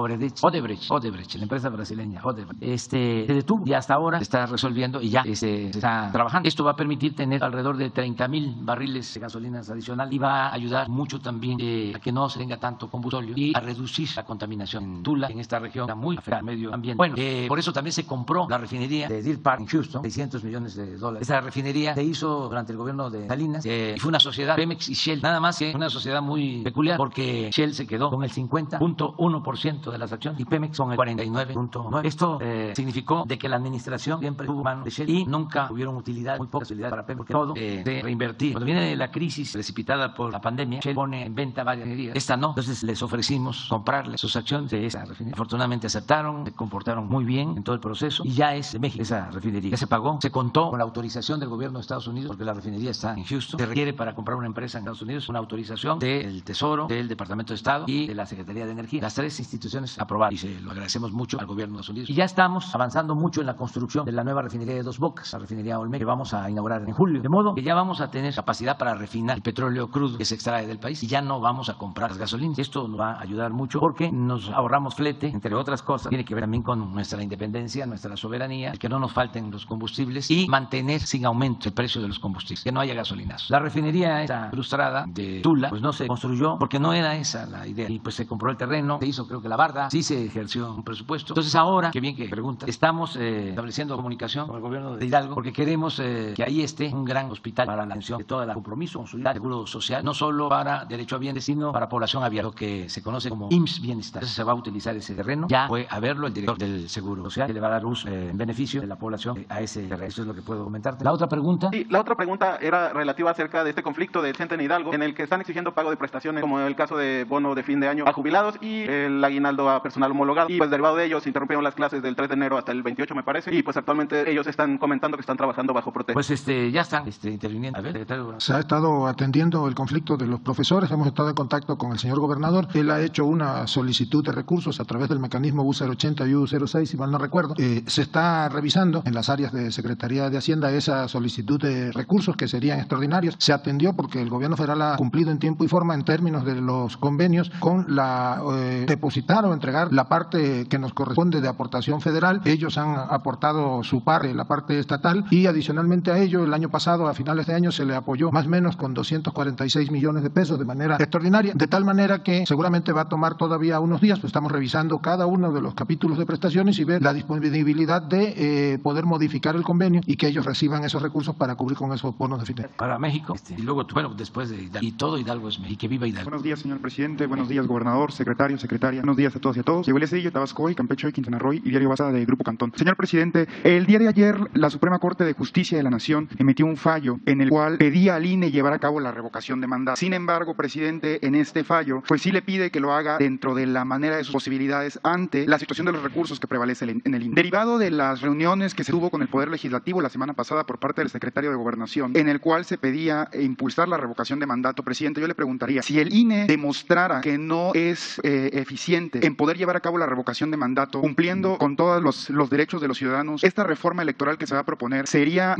Odebrecht, la empresa brasileña Odebrecht. Se detuvo y hasta ahora se está resolviendo y ya se está trabajando. Esto va a permitir tener alrededor de 30.000 barriles de gasolinas adicional y va a ayudar mucho también a que no se tenga tanto combustible y a reducir la contaminación en Tula, en esta región, está muy afectada al medio ambiente. Bueno, por eso también se compró la refinería de Deer Park en Houston, $600 millones. Esta refinería se hizo durante el gobierno de Salinas y fue una sociedad, Pemex y Shell, nada más que una sociedad muy peculiar porque Shell se quedó con el 50.1% de las acciones y Pemex con el 49.9%. Esto significó de que la administración siempre tuvo mano de Shell y nunca tuvieron utilidad, muy poca utilidad para Pemex, porque todo se reinvertía. Cuando viene la crisis precipitada por la pandemia, Shell pone en venta varias refinerías. Esta no, entonces les ofrecimos comprarle sus acciones de esa refinería. Afortunadamente aceptaron, se comportaron muy bien en todo el proceso y ya es de México esa refinería. Ya se pagó, se contó con la autorización del gobierno de Estados Unidos porque la refinería está en Houston. Se requiere para comprar una empresa en Estados Unidos una autorización del Tesoro, del Departamento de Estado y de la Secretaría de Energía. Las tres instituciones aprobaron y se lo agradecemos mucho al gobierno de Estados Unidos. Y ya estamos avanzando mucho en la construcción de la nueva refinería de Dos Bocas, la refinería Olmeca, que vamos a inaugurar en julio. De modo que ya vamos a tener capacidad para refinar el petróleo crudo que se extrae del país y ya no vamos a comprar las gasolinas. Esto nos va a ayudar mucho porque nos ahorramos flete, entre otras cosas. Tiene que ver también con nuestra independencia, nuestra soberanía, el que no nos falten los combustibles y mantener sin aumento el precio de los combustibles, que no haya gasolinas. La refinería esta frustrada de Tula pues no se construyó porque no era esa la idea y pues se compró el terreno, se hizo creo que la barda, sí se ejerció un presupuesto. Entonces ahora, qué bien que pregunta, estamos estableciendo comunicación con el gobierno de Hidalgo porque queremos que ahí esté un gran hospital para la atención de todo el compromiso con su seguro social, no solo para derecho a bienes, sino para población abierta, lo que se conoce como IMSS Bienestar. Entonces se va a utilizar ese terreno. Ya fue a verlo el director del Seguro Social, que le va a dar uso en beneficio de la población a ese terreno. Eso es lo que puedo comentarte. La otra pregunta. Sí, la otra pregunta era relativa acerca de este conflicto del CENTE en Hidalgo, en el que están exigiendo pago de prestaciones, como el caso de bono de fin de año a jubilados y el aguinaldo a personal homologado. Y pues derivado de ellos, interrumpieron las clases del 3 de enero hasta el 28, me parece. Y pues actualmente ellos están comentando que están trabajando bajo protesta. Pues ya están interviniendo. A ver, secretario. Se ha estado atendiendo el conflicto de los profesores. Hemos estado en contacto con el señor gobernador. Él ha hecho una solicitud de recursos a través del mecanismo U080 y U06, si mal no recuerdo. Se está revisando en las áreas de Secretaría de Hacienda esa solicitud de recursos que serían extraordinarios. Se atendió porque el gobierno federal ha cumplido en tiempo y forma en términos de los convenios con la depositar o entregar la parte que nos corresponde de aportación federal. Ellos han aportado su parte, la parte estatal, y adicionalmente a ello el año pasado, a finales de año, se le apoyó más o menos con 246 millones de pesos de manera extraordinaria, de tal manera que seguramente va a tomar todavía unos días, pues estamos revisando cada uno de los capítulos de prestaciones y ver la disponibilidad de poder modificar el convenio y que ellos reciban esos recursos para cubrir con esos bonos de fin de año. Para México, y luego, bueno, después de Hidalgo, y todo Hidalgo es México, y que viva Hidalgo. Buenos días, señor presidente, buenos días, gobernador, secretario, secretaria, buenos días a todos y a todos. Llegó el Cedillo, Tabasco hoy, Campeche hoy, Quintana Roo y Diario Baza de Grupo Cantón. Señor presidente, el día de ayer la Suprema Corte de Justicia de la Nación emitió un fallo en el cual pedía al INE llevar a cabo la revocación de mandato. Sin embargo, presidente, en este fallo, pues sí le pide que lo haga dentro de la manera de sus posibilidades ante la situación de los recursos que prevalece en el INE. Derivado de las reuniones que se tuvo con el Poder Legislativo la semana pasada por parte del secretario de Gobernación, en el cual se pedía impulsar la revocación de mandato, presidente, yo le preguntaría, si el INE demostrara que no es eficiente en poder llevar a cabo la revocación de mandato, cumpliendo con todos los derechos de los ciudadanos, esta reforma electoral que se va a proponer sería,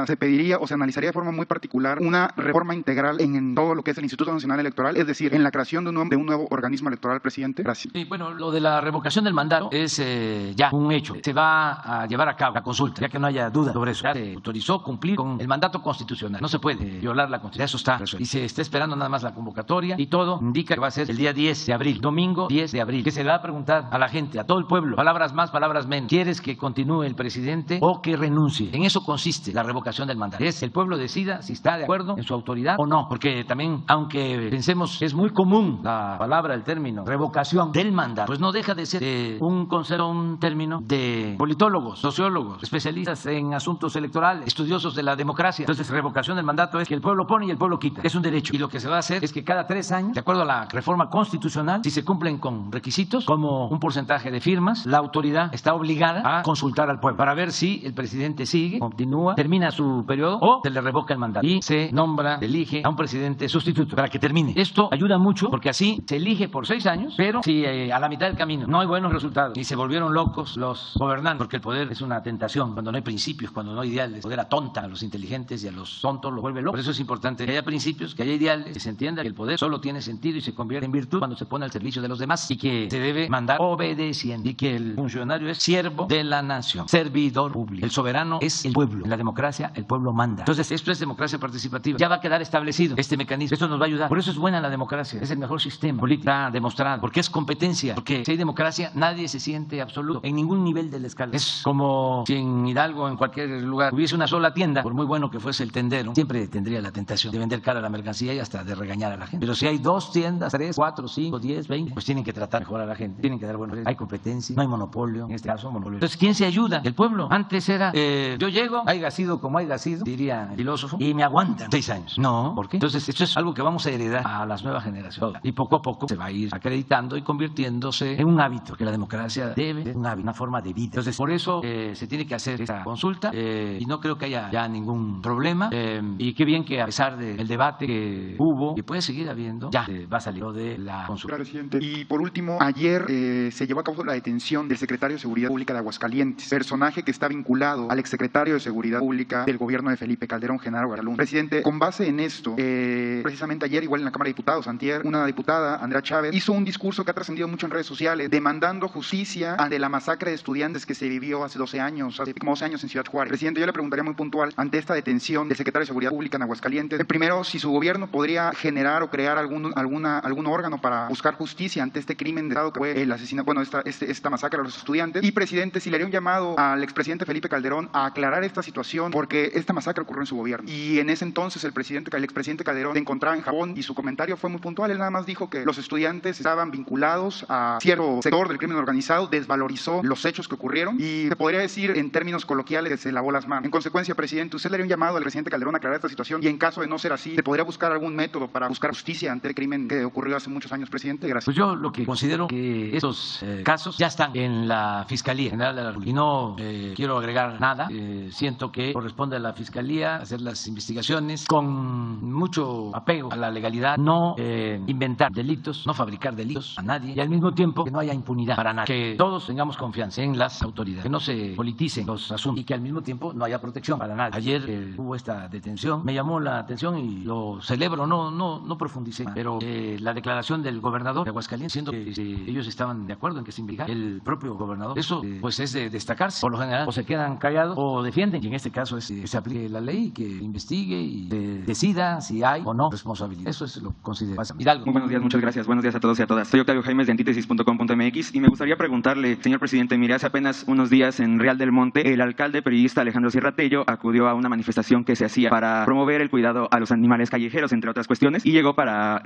se pediría o se analizaría de forma muy particular una reforma integral en todo lo que es el Instituto Nacional Electoral, es decir, en la creación de un nuevo organismo electoral, presidente. Gracias. Sí, bueno, lo de la revocación del mandato es ya un hecho. Se va a llevar a cabo la consulta, ya que no haya duda sobre eso. Ya se autorizó cumplir con el mandato constitucional. No se puede violar la Constitución. Eso está resuelto. Y se está esperando nada más la convocatoria y todo indica que va a ser el día 10 de abril, domingo 10 de abril, que se le va a preguntar a la gente, a todo el pueblo, palabras más, palabras menos. ¿Quieres que continúe el presidente o que renuncie? En eso consiste la revocación del mandato. Es el pueblo decida si está de acuerdo en su autoridad o no. Porque también, aunque pensemos que es muy común la palabra, el término revocación del mandato, pues no deja de ser un término de politólogos, sociólogos, especialistas en asuntos electorales, estudiosos de la democracia. Entonces, revocación del mandato es que el pueblo pone y el pueblo quita. Es un derecho. Y lo que se va a hacer es que cada 3 años, de acuerdo a la reforma constitucional, si se cumplen con requisitos, como un porcentaje de firmas, la autoridad está obligada a consultar al pueblo para ver si el presidente sigue, continúa, termina su periodo o se le revoca el mandato. Y se nombra, elige a un presidente sustituto para que termine. Esto ayuda mucho porque así se elige por 6 años, pero si a la mitad del camino no hay buenos resultados y se volvieron locos los gobernantes, porque el poder es una tentación, cuando no hay principios, cuando no hay ideales, el poder atonta a los inteligentes y a los tontos los vuelve locos. Por eso es importante que haya principios, que haya ideales, que se entienda que el poder solo tiene sentido y se convierte en virtud cuando se pone al servicio de los demás y que se debe mandar obedeciendo y que el funcionario es siervo de la nación, servidor público. El soberano es el pueblo. En la democracia el pueblo manda. Entonces esto es democracia participativa. Ya va a quedar establecido este mecanismo. Esto nos va a ayudar. Por eso es buena la democracia. Es el mejor sistema político. Está demostrado. Porque es competencia. Porque si hay democracia nadie se siente absoluto en ningún nivel de la escala. Es como si en Hidalgo o en cualquier lugar hubiese una sola tienda, por muy bueno que fuese el tendero, siempre tendría la tentación de vender cara la mercancía y hasta de regañar a la gente. Pero si hay 2 tiendas, 3, 4, 5, 10, 20, pues tienen que tratar mejor a la gente, tienen que dar buenos precios. Hay competencia, no hay monopolio, en este caso monopolio. Entonces, ¿quién se ayuda? El pueblo. Antes era, yo llego, haya sido como haya sido, diría el filósofo, y me aguantan 6 años. No, ¿por qué? Entonces, esto es algo que vamos a heredar a las nuevas generaciones. Y poco a poco se va a ir acreditando y convirtiéndose en un hábito, que la democracia debe ser un hábito, una forma de vida. Entonces, por eso se tiene que hacer esta consulta y no creo que haya ya ningún problema. y qué bien que a pesar del debate que hubo, que puede seguir habiendo, ya va a salir de la consulta. Claro, presidente. Y por último, ayer se llevó a cabo la detención del secretario de Seguridad Pública de Aguascalientes, personaje que está vinculado al exsecretario de Seguridad Pública del gobierno de Felipe Calderón, Genaro García Luna. Presidente, con base en esto, precisamente ayer, igual en la Cámara de Diputados, antier, una diputada, Andrea Chávez, hizo un discurso que ha trascendido mucho en redes sociales, demandando justicia ante la masacre de estudiantes que se vivió hace 12 años, hace como 12 años en Ciudad Juárez. Presidente, yo le preguntaría muy puntual ante esta detención del secretario de Seguridad Pública en Aguascalientes, primero, si su gobierno podría generar o crear algún órgano para buscar justicia ante este crimen de Estado que fue el asesinato, bueno, esta masacre a los estudiantes. Y, presidente, si le haría un llamado al expresidente Felipe Calderón a aclarar esta situación, porque esta masacre ocurrió en su gobierno. Y en ese entonces el expresidente Calderón se encontraba en Japón y su comentario fue muy puntual. Él nada más dijo que los estudiantes estaban vinculados a cierto sector del crimen organizado, desvalorizó los hechos que ocurrieron y se podría decir en términos coloquiales que se lavó las manos. En consecuencia, presidente, usted le haría un llamado al presidente Calderón a aclarar esta situación y en caso de no ser así, ¿se podría buscar algún método para buscar justicia ante el crimen que ocurrió hace muchos años, presidente? Gracias. Pues yo lo que considero que estos casos ya están en la Fiscalía General de la República y no quiero agregar nada. Siento que corresponde a la Fiscalía hacer las investigaciones con mucho apego a la legalidad, no inventar delitos, no fabricar delitos a nadie y al mismo tiempo que no haya impunidad para nadie, que todos tengamos confianza en las autoridades, que no se politicen los asuntos y que al mismo tiempo no haya protección para nadie. Ayer hubo esta detención, me llamó la atención y lo celebro, no profundicé, pero la declaración del gobernador de Aguascalientes, siendo que ellos estaban de acuerdo en que se investigara, el propio gobernador, eso pues es de destacarse. Por lo general o se quedan callados o defienden, y en este caso es que se aplique la ley, que investigue y decida si hay o no responsabilidad. Eso es lo que considero. Hidalgo. Muy buenos días, muchas gracias. Buenos días a todos y a todas. Soy Octavio Jaimes de antítesis.com.mx y me gustaría preguntarle, señor presidente, mire, hace apenas unos días en Real del Monte, el alcalde periodista Alejandro Sierra Tello acudió a una manifestación que se hacía para promover el cuidado a los animales callejeros, entre otras cuestiones, y llegó para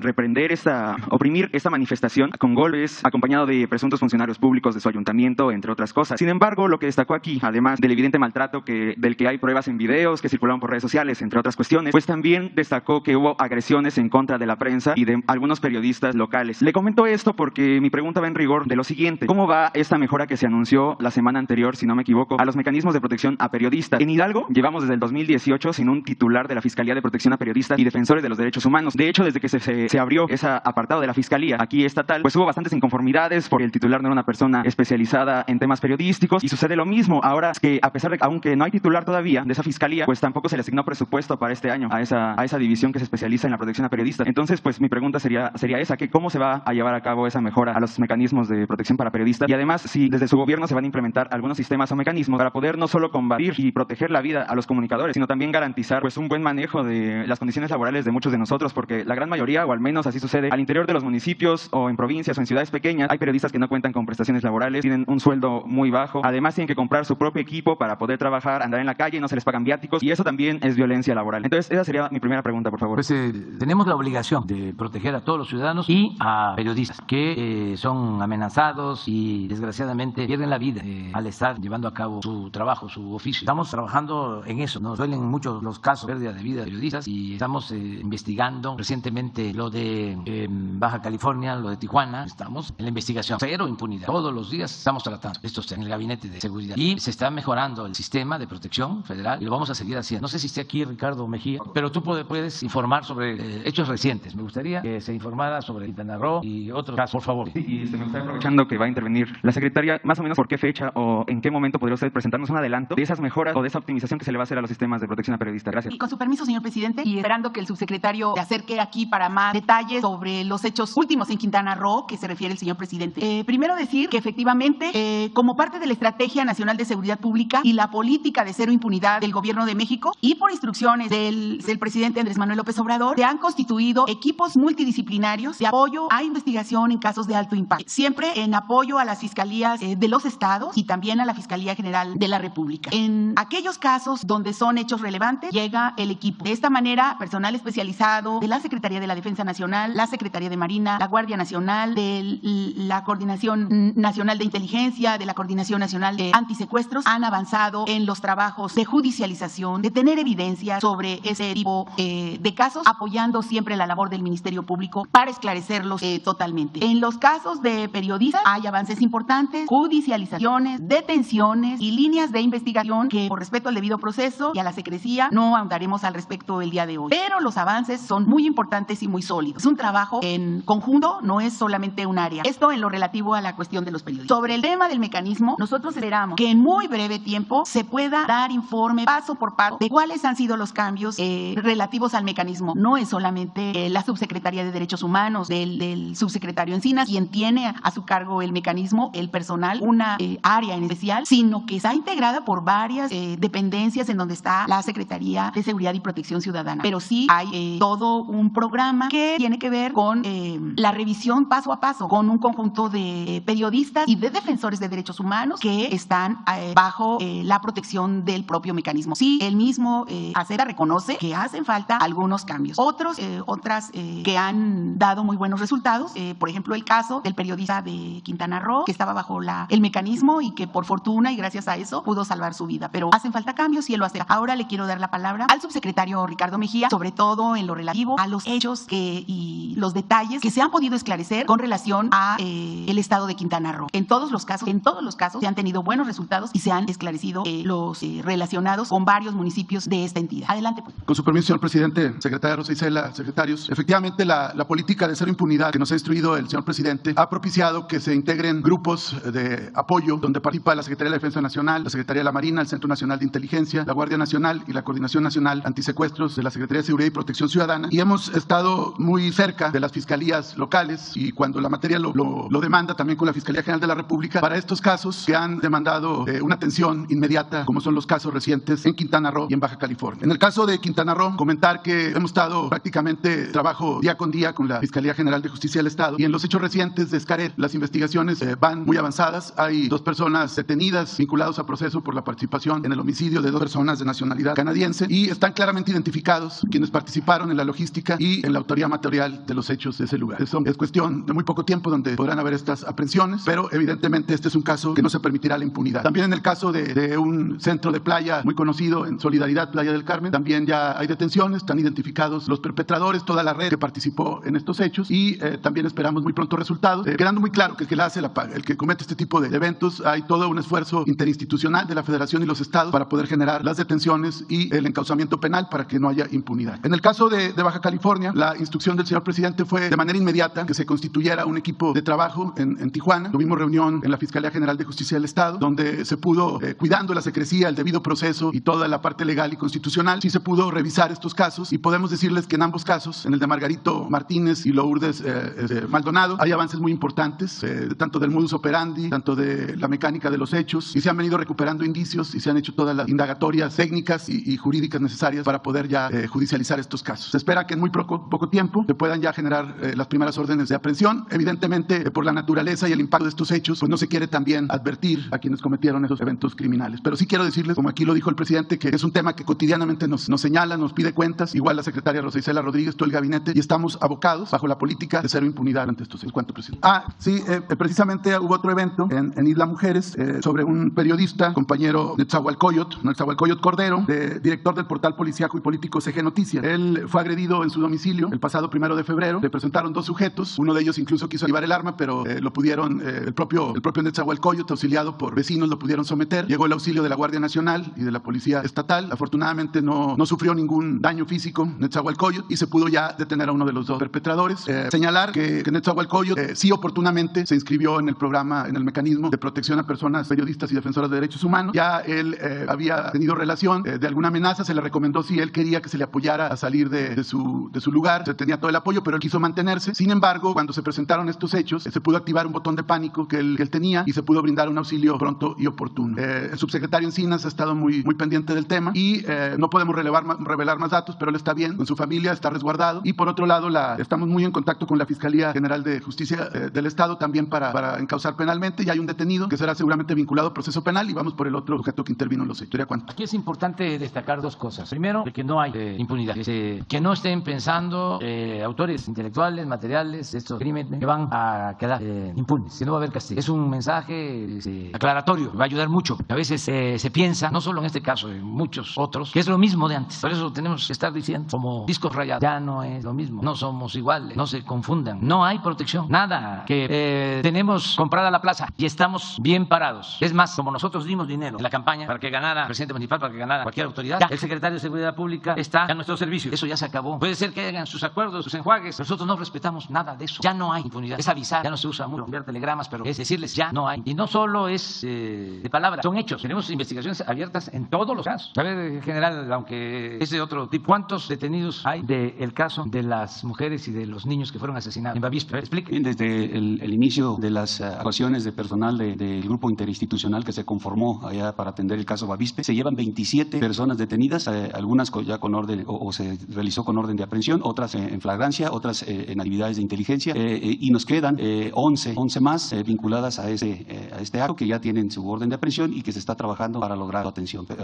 oprimir esta manifestación con golpes, acompañado de presuntos funcionarios públicos de su ayuntamiento, entre otras cosas. Sin embargo, lo que destacó aquí, además del evidente maltrato del que hay pruebas en videos que circularon por redes sociales, entre otras cuestiones, pues también destacó que hubo agresiones en contra de la prensa y de algunos periodistas locales. Le comento esto porque mi pregunta va en rigor de lo siguiente: ¿cómo va esta mejora que se anunció la semana anterior, si no me equivoco, a los mecanismos de protección a periodistas? En Hidalgo llevamos desde el 2018 sin un titular de la Fiscalía de Protección a Periodistas y Defensores de los Derechos Humanos. De hecho, desde que se abrió ese apartado de la Fiscalía aquí estatal, pues hubo bastantes inconformidades porque el titular no era una persona especializada en temas periodísticos y sucede lo mismo ahora, que a pesar de que aunque no hay titular todavía de esa Fiscalía, pues tampoco se le asignó presupuesto para este año a esa división que se especializa en la protección a periodistas. Entonces, pues mi pregunta sería esa, que cómo se va a llevar a cabo esa mejora a los mecanismos de protección para periodistas y además si desde su gobierno se van a implementar algunos sistemas o mecanismos para poder no solo combatir y proteger la vida a los comunicadores, sino también garantizar pues un buen manejo de las condiciones laborales de muchos de nosotros, porque la gran mayoría, o al menos así sucede, al interior de los municipios o en provincias o en ciudades pequeñas, hay periodistas que no cuentan con prestaciones laborales, tienen un sueldo muy bajo, además tienen que comprar su propio equipo para poder trabajar, andar en la calle, no se les pagan viáticos y eso también es violencia laboral. Entonces, esa sería mi primera pregunta, por favor. Pues tenemos la obligación de proteger a todos los ciudadanos y a periodistas que son amenazados y desgraciadamente pierden la vida al estar llevando a cabo su trabajo, su oficio. Estamos trabajando en eso, nos duelen mucho los casos de pérdida de vida de periodistas y estamos investigando recientemente lo de Baja California, lo de Tijuana. Estamos en la investigación, cero impunidad. Todos los días estamos tratando estos en el Gabinete de Seguridad y se está mejorando el sistema de protección federal y lo vamos a seguir haciendo. No sé si esté aquí Ricardo Mejía, pero tú puedes informar sobre hechos recientes. Me gustaría que se informara sobre Quintana Roo y otros casos, por favor. Y me está aprovechando que va a intervenir la secretaria, más o menos por qué fecha o en qué momento podría usted presentarnos un adelanto de esas mejoras o de esa optimización que se le va a hacer a los sistemas de protección a periodistas. Gracias. Y con su permiso, señor presidente, y esperando que el subsecretario se acerque aquí para más detalles sobre los hechos últimos en Quintana Roo que se refiere el señor presidente. Primero decir que efectivamente, como parte de la Estrategia Nacional de Seguridad Pública y la política de cero impunidad del Gobierno de México y por instrucciones del presidente Andrés Manuel López Obrador, se han constituido equipos multidisciplinarios de apoyo a investigación en casos de alto impacto, siempre en apoyo a las fiscalías de los estados y también a la Fiscalía General de la República. En aquellos casos donde son hechos relevantes, llega el equipo. De esta manera, personal especializado de la Secretaría de la Defensa Nacional, la Secretaría de Marina, la Guardia Nacional, de la Coordinación Nacional de Inteligencia, de la Coordinación Nacional de Antisecuestros, han avanzado en los trabajos de judicialización, de tener evidencia sobre ese tipo de casos, apoyando siempre la labor del Ministerio Público para esclarecerlos totalmente. En los casos de periodistas hay avances importantes, judicializaciones, detenciones y líneas de investigación que, por respeto al debido proceso y a la secrecía, no no ahondaremos al respecto el día de hoy. Pero los avances son muy importantes y muy sólidos. Es un trabajo en conjunto, no es solamente un área. Esto en lo relativo a la cuestión de los periodistas. Sobre el tema del mecanismo, nosotros esperamos que en muy breve tiempo se pueda dar informe paso por paso de cuáles han sido los cambios relativos al mecanismo. No es solamente la subsecretaría de Derechos Humanos del subsecretario Encinas quien tiene a su cargo el mecanismo, el personal, una área en especial, sino que está integrada por varias dependencias en donde está la Secretaría de Seguridad y Protección Ciudadana. Pero sí hay todo un programa que tiene que ver con la revisión paso a paso, con un conjunto de periodistas y de defensores de derechos humanos que están bajo la protección del propio mecanismo. Sí, el mismo ACEDA reconoce que hacen falta algunos cambios. Otras que han dado muy buenos resultados, por ejemplo, el caso del periodista de Quintana Roo, que estaba bajo el mecanismo y que por fortuna y gracias a eso pudo salvar su vida. Pero hacen falta cambios y él lo hace. Ahora le quiero dar la palabra al subsecretario Ricardo Mejía, sobre todo en lo relativo a los hechos y los detalles que se han podido esclarecer con relación a el estado de Quintana Roo. En todos los casos se han tenido buenos resultados y se han esclarecido los relacionados con varios municipios de esta entidad. Adelante. Con su permiso, señor presidente, secretaria Rosa Isela, secretarios, efectivamente la política de cero impunidad que nos ha instruido el señor presidente ha propiciado que se integren grupos de apoyo donde participa la Secretaría de la Defensa Nacional, la Secretaría de la Marina, el Centro Nacional de Inteligencia, la Guardia Nacional y la Coordinación Nacional Antisecuestros de la Secretaría de Seguridad y Protección Ciudadana, y hemos estado muy cerca de las fiscalías locales y cuando la materia lo demanda también con la Fiscalía General de la República para estos casos que han demandado una atención inmediata, como son los casos recientes en Quintana Roo y en Baja California. En el caso de Quintana Roo, comentar que hemos estado prácticamente trabajo día con día con la Fiscalía General de Justicia del Estado y en los hechos recientes de Xcaret las investigaciones van muy avanzadas. Hay 2 personas detenidas vinculados a proceso por la participación en el homicidio de 2 personas de nacionalidad canadiense y están claramente identificados quienes participaron en la logística y en la autoría material de los hechos de ese lugar. Eso es cuestión de muy poco tiempo donde podrán haber estas aprehensiones, pero evidentemente este es un caso que no se permitirá la impunidad. También en el caso de un centro de playa muy conocido en Solidaridad, Playa del Carmen, también ya hay detenciones, están identificados los perpetradores, toda la red que participó en estos hechos y también esperamos muy pronto resultados, quedando muy claro que el que la hace la paga, el que comete este tipo de eventos. Hay todo un esfuerzo interinstitucional de la Federación y los estados para poder generar las detenciones y el encauzamiento penal para que no haya impunidad. En el caso de Baja California, la instrucción del señor presidente fue de manera inmediata que se constituyera un equipo de trabajo en Tijuana. Tuvimos reunión en la Fiscalía General de Justicia del Estado, donde se pudo, cuidando la secrecía, el debido proceso y toda la parte legal y constitucional, sí se pudo revisar estos casos y podemos decirles que en ambos casos, en el de Margarito Martínez y Lourdes Maldonado, hay avances muy importantes, tanto del modus operandi, tanto de la mecánica de los hechos, y se han venido recuperando indicios y se han hecho todas las indagatorias técnicas y jurídicas necesarias para poder ya judicializar estos casos. Se espera que en muy poco tiempo se puedan ya generar las primeras órdenes de aprehensión. Evidentemente, por la naturaleza y el impacto de estos hechos, pues no se quiere también advertir a quienes cometieron esos eventos criminales. Pero sí quiero decirles, como aquí lo dijo el presidente, que es un tema que cotidianamente nos señala, nos pide cuentas, igual la secretaria Rosa Isela Rodríguez, todo el gabinete, y estamos abocados bajo la política de cero impunidad ante estos hechos. ¿Cuánto, presidente? Precisamente hubo otro evento en Isla Mujeres sobre un periodista, compañero Netzahualcóyotl Cordero, director del portal policíaco y político CG Noticias. Él fue agredido en su domicilio el pasado 1 de febrero. Le presentaron 2 sujetos, uno de ellos incluso quiso llevar el arma, pero lo pudieron, el propio Netzahualcóyotl, auxiliado por vecinos, lo pudieron someter. Llegó el auxilio de la Guardia Nacional y de la Policía Estatal. Afortunadamente no sufrió ningún daño físico Netzahualcóyotl y se pudo ya detener a uno de los 2 perpetradores. Señalar que Netzahualcóyotl sí oportunamente se inscribió en el programa, en el mecanismo de protección a personas periodistas y defensoras de derechos humanos. Ya él había tenido relación de alguna amenaza, se le recomendó si él quería que se le apoyara a salir de su lugar, se tenía todo el apoyo, pero él quiso mantenerse. Sin embargo, cuando se presentaron estos hechos, se pudo activar un botón de pánico que él tenía y se pudo brindar un auxilio pronto y oportuno. El subsecretario Encinas ha estado muy pendiente del tema y no podemos revelar más datos, pero él está bien, con su familia, está resguardado. Y por otro lado, estamos muy en contacto con la Fiscalía General de Justicia del Estado también para encauzar penalmente. Ya hay un detenido que será seguramente vinculado a proceso penal y vamos por el otro sujeto que intervino en los hechos. Aquí es importante destacar 2 cosas. Primero, que no hay impunidad. Que no estén pensando autores intelectuales, materiales de estos crímenes que van a quedar impunes, que no va a haber castigo. Es un mensaje aclaratorio, va a ayudar mucho. A veces se piensa, no solo en este caso, en muchos otros, que es lo mismo de antes. Por eso tenemos que estar diciendo, como discos rayados, ya no es lo mismo, no somos iguales, no se confundan, no hay protección, nada, que tenemos comprada la plaza y estamos bien parados. Es más, como nosotros dimos dinero en la campaña para que ganara el presidente municipal, para que ganara cualquier autoridad, ya el secretario de Seguridad Pública está a nuestro servicio. Eso ya se acabó. Puede ser que hagan sus acuerdos, sus enjuagues. Nosotros no respetamos nada de eso. Ya no hay impunidad. Es avisar. Ya no se usa mucho enviar telegramas, pero es decirles ya no hay. Y no solo es de palabra, son hechos. Tenemos investigaciones abiertas en todos los casos. A ver, general, aunque es de otro tipo, ¿cuántos detenidos hay del caso de las mujeres y de los niños que fueron asesinados en Bavispe? Explique. Desde el inicio de las actuaciones de personal del grupo interinstitucional que se conformó allá para atender el caso Bavispe, se llevan 27 personas detenidas, algunas ya con orden o se realizó con orden de aprehensión, otras en flagrancia, otras en actividades de inteligencia, y nos quedan 11 más vinculadas a este acto que ya tienen su orden de aprehensión y que se está trabajando para lograr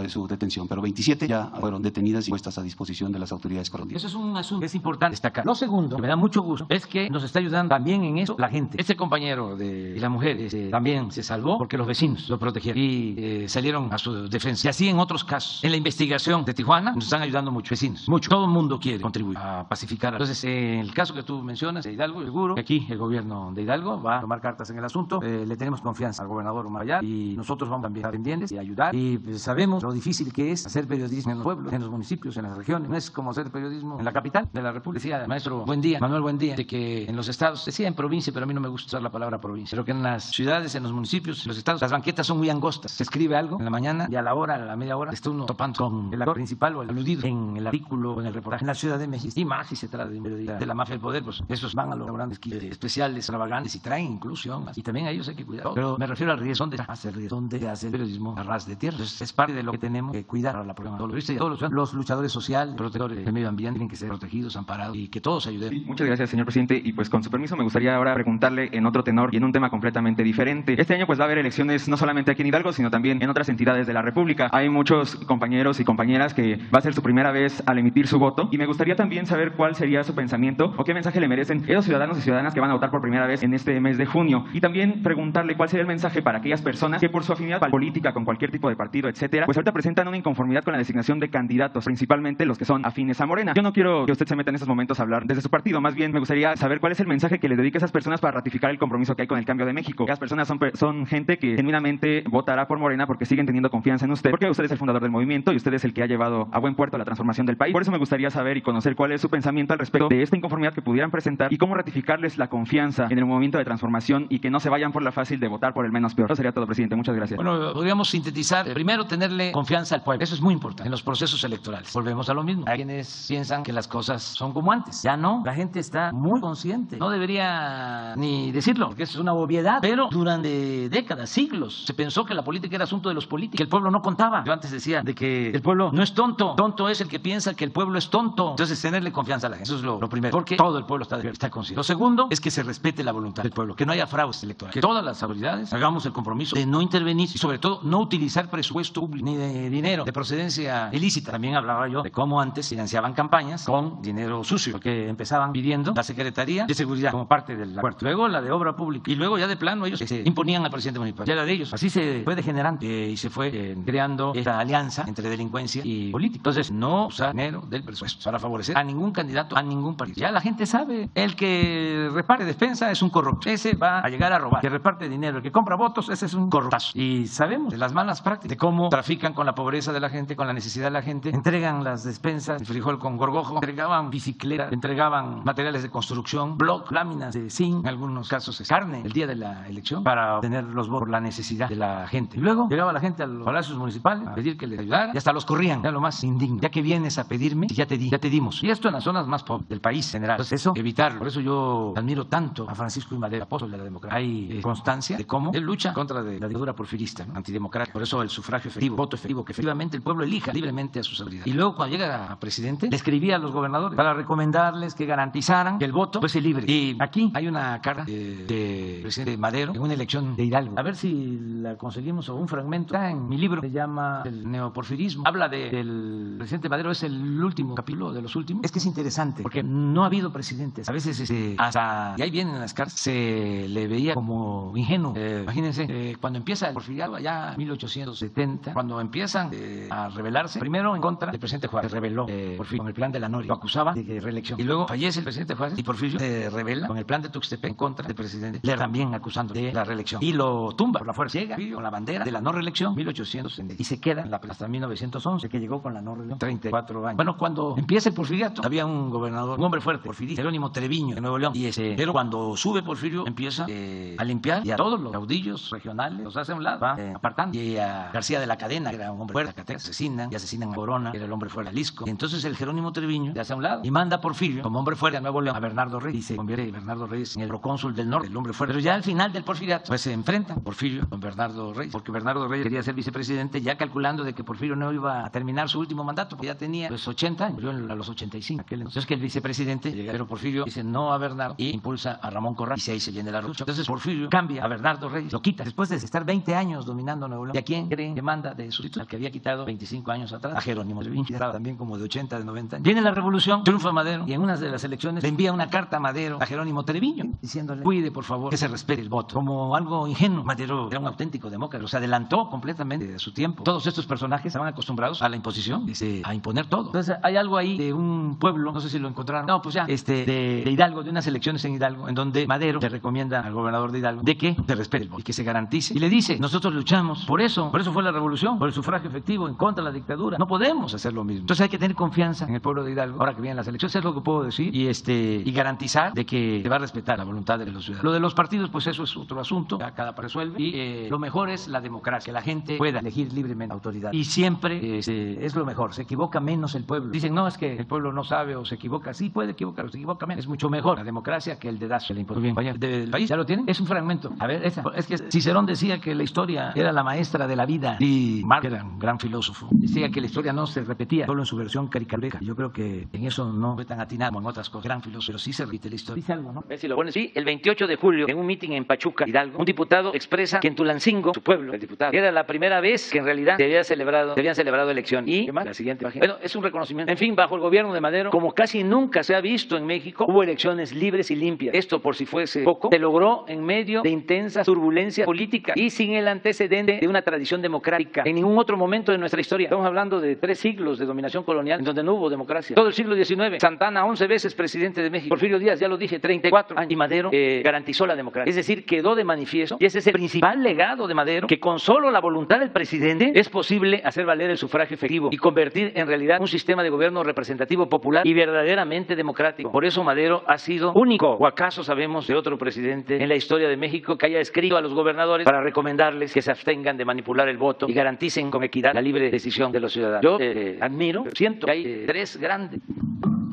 su detención. Pero 27 ya fueron detenidas y puestas a disposición de las autoridades correspondientes. Eso es un asunto que es importante destacar. Lo segundo, que me da mucho gusto, es que nos está ayudando también en eso la gente. Este compañero de la mujer también se salvó porque los vecinos lo protegieron y salieron a su defensa. Y así en otros casos. En la investigación de Tijuana nos están ayudando muchos vecinos. Mucho. Todo el mundo quiere contribuir a pacificar. Entonces, en el caso que tú mencionas de Hidalgo, seguro que aquí el gobierno de Hidalgo va a tomar cartas en el asunto. Le tenemos confianza al gobernador Omar Fayad y nosotros vamos también a estar pendientes y ayudar. Y pues, sabemos lo difícil que es hacer periodismo en los pueblos, en los municipios, en las regiones. No es como hacer periodismo en la capital de la República. Decía el maestro Manuel Buendía, de que en los estados, decía en provincia, pero a mí no me gusta usar la palabra provincia, pero que en las ciudades, en los municipios, en los estados, las banquetas son muy angostas. Se escribe algo en la mañana y a la hora, a la media hora, está uno topando con el actor principal o el aludido en el artículo o en el reportaje. En la Ciudad de México, y más si se trata de la mafia del poder, pues esos van a los grandes especiales, extravagantes y traen inclusión. Y también a ellos hay que cuidar. Pero me refiero al riesgo de hacer el periodismo a ras de tierra. Entonces, es parte de lo que tenemos que cuidar a la población. Todos los luchadores sociales, protectores del medio ambiente tienen que ser protegidos, amparados y que todos ayuden. Sí, muchas gracias, señor presidente. Y pues con su permiso me gustaría ahora preguntarle en otro tenor y en un tema completamente diferente. Este año pues va a haber elecciones no solamente aquí en Hidalgo, sino también en otras entidades de la República. Hay muchos compañeros y compañeras que va a ser su primera vez al emitir su voto y me gustaría también saber cuál sería su pensamiento o qué mensaje le merecen esos ciudadanos y ciudadanas que van a votar por primera vez en este mes de junio. Y también preguntarle cuál sería el mensaje para aquellas personas que por su afinidad política con cualquier tipo de partido, etcétera, pues ahorita presentan una inconformidad con la designación de candidatos, principalmente los que son afines a Morena. Yo no quiero que usted se meta en estos momentos a hablar desde su partido, más bien me gustaría saber cuál es el mensaje que le dedica a esas personas para ratificar el compromiso que hay con el cambio de México. Esas personas son gente que genuinamente votará por Morena porque siguen teniendo confianza en usted, porque usted es el fundador del movimiento y usted es el que ha llevado a buen puerto la transformación del país. Por eso me gustaría saber y conocer cuál es su pensamiento al respecto de esta inconformidad que pudieran presentar y cómo ratificarles la confianza en el movimiento de transformación y que no se vayan por la fácil de votar por el menos peor. Eso sería todo, presidente. Muchas gracias. Bueno, podríamos sintetizar. Primero, tenerle confianza al pueblo. Eso es muy importante en los procesos electorales. Volvemos a lo mismo. Hay quienes piensan que las cosas son como antes. Ya no. La gente está muy consciente. No debería ni decirlo, porque es una obviedad. Pero durante décadas, siglos, se pensó que la política era asunto de los políticos, que el pueblo no contaba. Yo antes decía de que el pueblo no es tonto. Tonto es el que piensa que el pueblo es tonto. Entonces, tenerle confianza a la gente. Eso es lo primero. Porque todo el pueblo está consciente. Lo segundo es que se respete la voluntad del pueblo, que no haya fraudes electorales, que todas las autoridades hagamos el compromiso de no intervenir y sobre todo no utilizar presupuesto público ni de dinero de procedencia ilícita. También hablaba yo de cómo antes financiaban campañas con dinero sucio, porque empezaban pidiendo la Secretaría de Seguridad como parte del acuerdo, luego la de Obra Pública y luego ya de plano ellos se imponían al presidente municipal. Ya era de ellos. Así se fue degenerando y se fue creando esta alianza entre delincuencia y política. Entonces, no usar dinero del presupuesto para favorecer a ningún candidato, a ningún partido. Ya la gente sabe, el que reparte despensa es un corrupto. Ese va a llegar a robar. El que reparte dinero, el que compra votos, ese es un corruptazo. Y sabemos de las malas prácticas, de cómo trafican con la pobreza de la gente, con la necesidad de la gente, entregan las despensas, el frijol con gorgojo, entregaban bicicletas, entregaban materiales de construcción, bloc, láminas de zinc, en algunos casos carne, el día de la elección, para obtener los votos por la necesidad de la gente. Y luego llegaba la gente a los palacios municipales a pedir que les ayudara y hasta los corrían. Era lo más indigno. Ya que vienes a pedirme, ya te dimos. Y esto en las zonas más pobres del país en general. Entonces eso, evitarlo. Por eso yo admiro tanto a Francisco I. Madero, apóstol de la democracia. Hay constancia de cómo él lucha contra de la dictadura porfirista, ¿no? Antidemocrática. Por eso el sufragio efectivo, voto efectivo, que efectivamente el pueblo elija libremente a sus autoridades. Y luego cuando llega a presidente, le escribía a los gobernadores para recomendarles que garantizaran que el voto fuese libre. Y aquí hay una carta de presidente Madero en una elección de Hidalgo. A ver si la conseguimos o un fragmento. Está en mi libro, se llama El neoporfirismo. Habla del presidente Madero, es el último capítulo de los últimos. Es que es interesante porque no ha habido presidentes. A veces hasta, y ahí vienen las cartas, se le veía como ingenuo. Imagínense, cuando empieza el porfiriado allá en 1870, cuando empiezan a rebelarse, primero en contra del presidente Juárez, se rebeló Porfirio con el plan de la Noria, lo acusaba de reelección. Y luego fallece el presidente Juárez y Porfirio se rebela con el plan de Tuxtepec en contra del presidente, le también acusando de la reelección. Y lo tumba por la fuerza. Llega con la bandera de la no reelección, 1870, y se queda hasta 1911. entonces que llegó con la no reelección, 34 años. Bueno, cuando empieza el porfiriato, había un gobernador, un hombre fuerte, porfirista, Jerónimo Treviño, de Nuevo León, pero cuando sube Porfirio empieza a limpiar y a todos los caudillos regionales los hace a un lado, va apartando, y a García de la Cadena, que era un hombre fuerte, Zacatecas, asesinan a Corona, que era el hombre fuerte de Jalisco, y entonces el Jerónimo Treviño le hace a un lado y manda a Porfirio como hombre fuerte a Nuevo León a Bernardo Reyes, y se convierte Bernardo Reyes en el procónsul del norte, el hombre fuerte. Pero ya al final del porfiriato pues se enfrentan Porfirio con Bernardo Reyes, porque Bernardo Reyes quería ser vicepresidente, ya calculando de que Porfirio no iba a terminar su último mandato, porque ya tenía pues 80 años, murió a los 85. Entonces que el vicepresidente llega, pero Porfirio dice no a Bernardo y impulsa a Ramón Corral, y ahí se viene la lucha. Entonces Porfirio cambia a Bernardo Reyes, lo quita después de estar 20 años dominando Nuevo León. ¿Y a quién creen que manda de sustituto? Al que había quitado 25 años atrás, a Jerónimo Treviño, que estaba también como de 80, de 90 años. Viene la revolución, triunfa Madero, y en una de las elecciones le envía una carta a Madero, a Jerónimo Treviño, diciéndole cuide por favor que se respete el voto. Como algo ingenuo, Madero era un auténtico demócrata, se adelantó completamente de su tiempo. Todos estos personajes estaban acostumbrados a la imposición, a imponer todo. Entonces hay algo ahí de un pueblo, no sé si lo encontraron, no, pues ya, de Hidalgo, de unas elecciones en Hidalgo, en donde Madero le recomienda al gobernador de Hidalgo de que se respete el voto y que se garantice. Y le dice, nosotros luchamos por eso fue la revolución, por el sufragio efectivo, en contra de la dictadura. No podemos hacer lo mismo. Entonces hay que tener confianza en el pueblo de Hidalgo, ahora que vienen las elecciones, es lo que puedo decir, y garantizar de que se va a respetar la voluntad de los ciudadanos. Lo de los partidos, pues eso es otro asunto, ya cada resuelve, y lo mejor es la democracia, que la gente pueda elegir libremente autoridad. Y siempre es lo mejor, se equivoca menos el pueblo. Dicen, no, es que el pueblo no sabe o se equivoca. Sí, puede equivocar, o se equivoca menos. Es mucho mejor la democracia que el dedazo. Bien, vaya, del país, ¿ya lo tienen? Es un fragmento. A ver, es que Cicerón decía que la historia era la maestra de la vida, y Marx era un gran filósofo. Decía que la historia no se repetía, solo en su versión caricaturesca. Yo creo que en eso no fue tan atinado como en otras cosas. Gran filósofo, pero sí se repite la historia. Dice algo, ¿no? A ver si lo pones. Sí, el 28 de julio, en un mitin en Pachuca, Hidalgo, un diputado expresa que en Tulancingo, su pueblo, el diputado, era la primera vez que en realidad se habían celebrado elecciones. Y, ¿qué más? La siguiente página. Bueno, es un reconocimiento. En fin, bajo el gobierno de Madero, como casi nunca se ha visto en México, hubo elecciones libres y limpias. Esto, por si fuese poco, se logró en medio de intensa turbulencia política y sin el antecedente de una tradición democrática. En ningún otro momento de nuestra historia. Estamos hablando de 3 siglos de dominación colonial en donde no hubo democracia. Todo el siglo XIX, Santana 11 veces presidente de México, Porfirio Díaz, ya lo dije, 34 años, y Madero garantizó la democracia. Es decir, quedó de manifiesto, y ese es el principal legado de Madero, que con solo la voluntad del presidente es posible hacer valer el sufragio efectivo y convertir en realidad un sistema de gobierno representativo popular y verdaderamente democrático. Por eso Madero ha sido único. ¿O acaso sabemos de otro presidente en la historia de México que haya escrito a los gobernadores para recomendarles que se abstengan de manipular el voto y garanticen con equidad la libre decisión de los ciudadanos? Yo admiro, siento que hay 3 grandes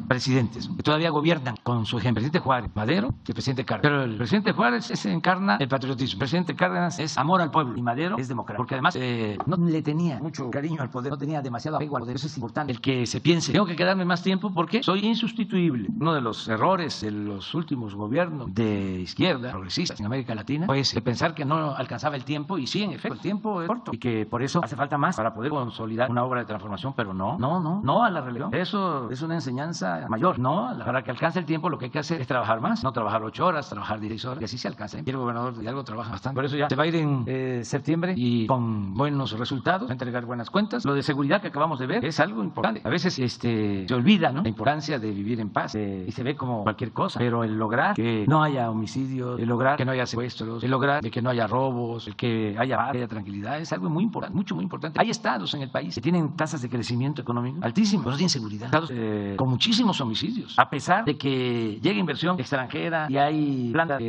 presidentes que todavía gobiernan con su ejemplo: el presidente Juárez, Madero y el presidente Cárdenas. Pero el presidente Juárez encarna el patriotismo, el presidente Cárdenas es amor al pueblo, y Madero es democracia, porque además no le tenía mucho cariño al poder, no tenía demasiado apego al poder. Eso es importante, el que se piense tengo que quedarme más tiempo porque soy insustituible. Uno de los errores de los últimos gobiernos de izquierda progresistas en América Latina, pues pensar que no alcanzaba el tiempo, y sí, en efecto, el tiempo es corto y que por eso hace falta más para poder consolidar una obra de transformación, pero no a la religión. Eso es una enseñanza mayor. No, para que alcance el tiempo lo que hay que hacer es trabajar más, no trabajar 8 horas, trabajar 16 horas, y así se alcanza. Y el gobernador de Hidalgo trabaja bastante. Por eso ya se va a ir en septiembre y con buenos resultados, va a entregar buenas cuentas. Lo de seguridad que acabamos de ver es algo importante. A veces se olvida, ¿no?, la importancia de vivir en paz, y se ve como cualquier cosa, pero el lograr que no haya homicidios, el lograr que no haya secuestros, el lograr de que no haya robos, el que haya paz, que haya tranquilidad, es algo muy importante, muy importante. Hay estados en el país que tienen tasas de crecimiento económico altísimas, no tienen seguridad. Estados con muchísimos homicidios, a pesar de que llega inversión extranjera y hay plantas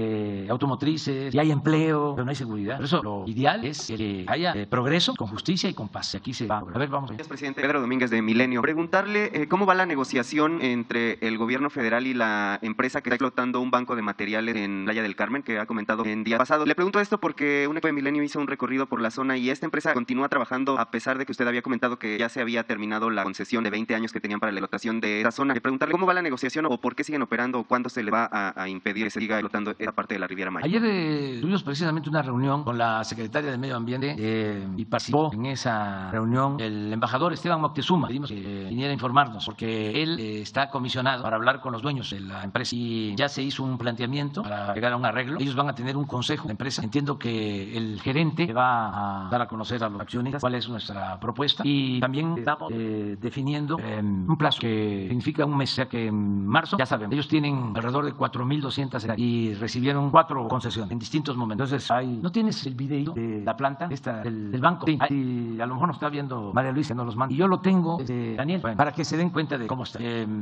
automotrices y hay empleo, pero no hay seguridad. Por eso lo ideal es que haya progreso con justicia y con paz. Y aquí se va. A ver, vamos. Gracias, presidente. Pedro Domínguez, de Milenio. Preguntarle cómo va la negociación entre el gobierno federal y la empresa que está explotando un banco de materiales en Playa del Carmen, que ha comentado en días pasados. Le pregunto esto porque un equipo de Milenio hizo un recorrido por la zona y esta empresa continúa trabajando a pesar de que usted había comentado que ya se había terminado la concesión de 20 años que tenían para la explotación de esa zona. Le preguntarle cómo va la negociación o por qué siguen operando o cuándo se le va a impedir que se siga explotando esa parte de la Riviera Maya. Ayer tuvimos precisamente una reunión con la secretaria de Medio Ambiente y participó en esa reunión el embajador Esteban Moctezuma. Pedimos que viniera a informarnos porque él está comisionado para hablar con los dueños de la empresa y ya se hizo un planteamiento para llegar a un arreglo. Ellos van a tener un consejo de empresa. Entiendo que el gerente va a dar a conocer a los accionistas cuál es nuestra propuesta y también estamos definiendo un plazo que significa un un mes, o sea que en marzo, ya sabemos, ellos tienen alrededor de 4,200 hectáreas y recibieron 4 concesiones en distintos momentos. Entonces, ¿no tienes el video de la planta del banco? Sí, y a lo mejor nos está viendo María Luisa, no los manda. Y yo lo tengo, Daniel, para que se den cuenta de cómo está.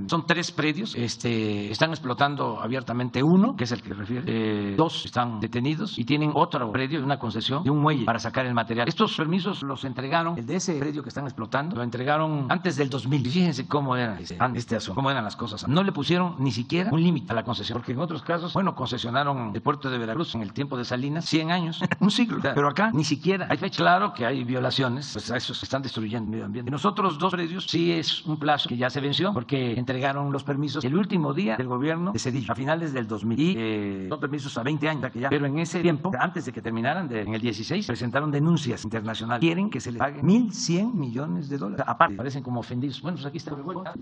Son 3 predios, están explotando abiertamente uno, que es el que refiere, 2 están detenidos y tienen otro predio, una concesión de un muelle para sacar el material. Estos permisos los entregaron, el de ese predio que están explotando, lo entregaron antes del 2000. Y fíjense cómo era este asunto, cómo eran las cosas. No le pusieron ni siquiera un límite a la concesión, porque en otros casos, bueno, concesionaron el puerto de Veracruz en el tiempo de Salinas, 100 años, un siglo. Pero acá ni siquiera hay fecha. Claro que hay violaciones, pues a esos están destruyendo el medio ambiente. Nosotros 2 predios sí es un plazo que ya se venció, porque entregaron los permisos el último día del gobierno de Cedillo, a finales del 2000. Y son permisos a 20 años, que ya. Pero en ese tiempo, antes de que terminaran, en el 16, presentaron denuncias internacionales. Quieren que se les pague $1,100 millones. Aparte, parecen como ofendidos. Bueno, pues aquí está.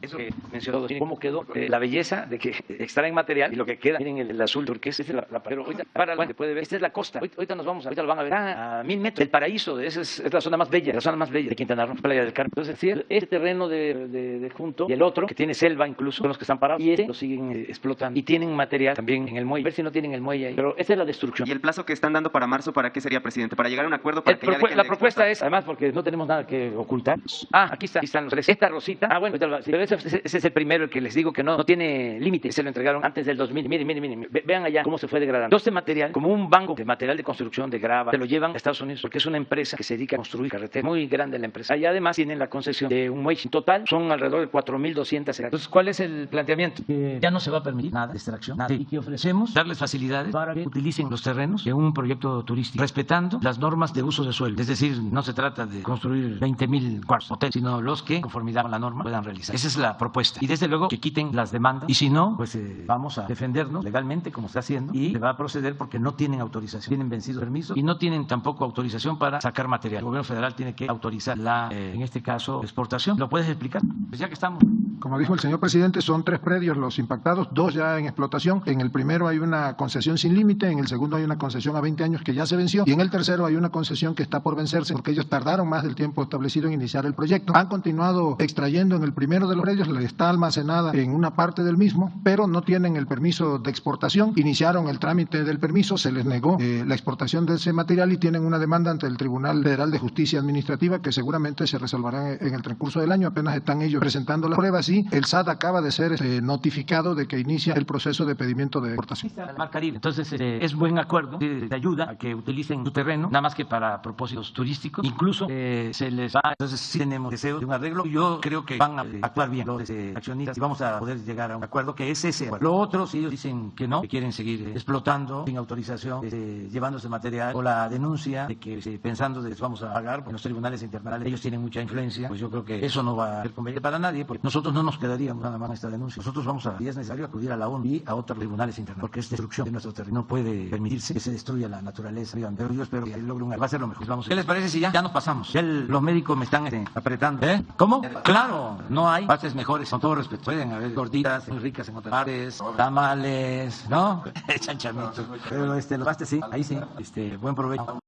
Eso que mencionó, cómo quedó la belleza de que extraen material y lo que queda, miren el azul turquesa, esta es la pero ahorita para la puede ver, esta es la costa. Ahorita nos vamos, ahorita lo van a ver a 1,000 metros. El paraíso, esa es la zona más bella, de Quintana Roo, Playa del Carmen. Entonces, sí, este terreno de junto y el otro, que tiene selva incluso, son los que están parados, y lo siguen explotando. Y tienen material también en el muelle. A ver si no tienen el muelle ahí. Pero esta es la destrucción. ¿Y el plazo que están dando para marzo, para qué sería, presidente? ¿Para llegar a un acuerdo? Para que ya dejen la propuesta es, además, porque no tenemos nada que ocultar. Aquí están los 3. Esta rosita, bueno, pero ese es el primero, el que les digo que no tiene límite. Se lo entregaron antes del 2000. Miren, vean allá cómo se fue degradando. Todo este material, como un banco de material de construcción, de grava, se lo llevan a Estados Unidos, porque es una empresa que se dedica a construir carreteras. Muy grande la empresa. Allá además tienen la concesión de un muelle. En total son alrededor de 4,200 hectáreas. Entonces, ¿cuál es el planteamiento? Ya no se va a permitir nada de extracción, nada. Y que ofrecemos darles facilidades para que utilicen los terrenos en un proyecto turístico, respetando las normas de uso de suelo. Es decir, no se trata de construir 20,000 cuartos hoteles, sino los que, conformidad con la norma, puedan realizar. Esa es la propuesta. Y desde luego que quiten las demandas. Y si no, pues vamos a defendernos legalmente, como está haciendo, y se va a proceder porque no tienen autorización. Tienen vencido permiso y no tienen tampoco autorización para sacar material. El gobierno federal tiene que autorizar en este caso, exportación. ¿Lo puedes explicar? Pues ya que estamos. Como dijo el señor presidente, son 3 predios los impactados, 2 ya en explotación. En el primero hay una concesión sin límite, en el segundo hay una concesión a 20 años que ya se venció, y en el tercero hay una concesión que está por vencerse porque ellos tardaron más del tiempo establecido en iniciar el proyecto. Han continuado extrayendo en el primero de los predios, está almacenada en una parte del mismo, pero no tienen el permiso de exportación. Iniciaron el trámite del permiso, se les negó la exportación de ese material y tienen una demanda ante el Tribunal Federal de Justicia Administrativa que seguramente se resolverá en el transcurso del año. Apenas están ellos presentando las pruebas y el SAT acaba de ser notificado de que inicia el proceso de pedimiento de exportación. Mar Caribe. Entonces, es buen acuerdo, de ayuda a que utilicen su terreno, nada más que para propósitos turísticos. Incluso se les va, entonces sí tenemos deseo de un arreglo. Yo creo que van a actuar bien los accionistas y vamos a poder llegar a un acuerdo que es ese acuerdo. Lo otro, si ellos dicen que no, que quieren seguir explotando sin autorización, llevándose material, o la denuncia de que pensando de que vamos a pagar, porque los tribunales internacionales ellos tienen mucha influencia, pues yo creo que eso no va a ser conveniente para nadie, porque nosotros no nos quedaríamos nada más en esta denuncia. Nosotros vamos a, si es necesario, acudir a la ONU y a otros tribunales internacionales, porque es destrucción de nuestro terreno. No puede permitirse que se destruya la naturaleza. Pero yo espero que logre va a ser lo mejor. Vamos. ¿Qué les parece si ya nos pasamos? Ya los médicos me están apretando. ¿Cómo? Claro, no hay partes mejores, con todo respeto. Pueden haber gorditas muy ricas en otras partes, tamales, ¿no? Chanchamitos. Pero los pastes sí, ahí sí. Buen provecho.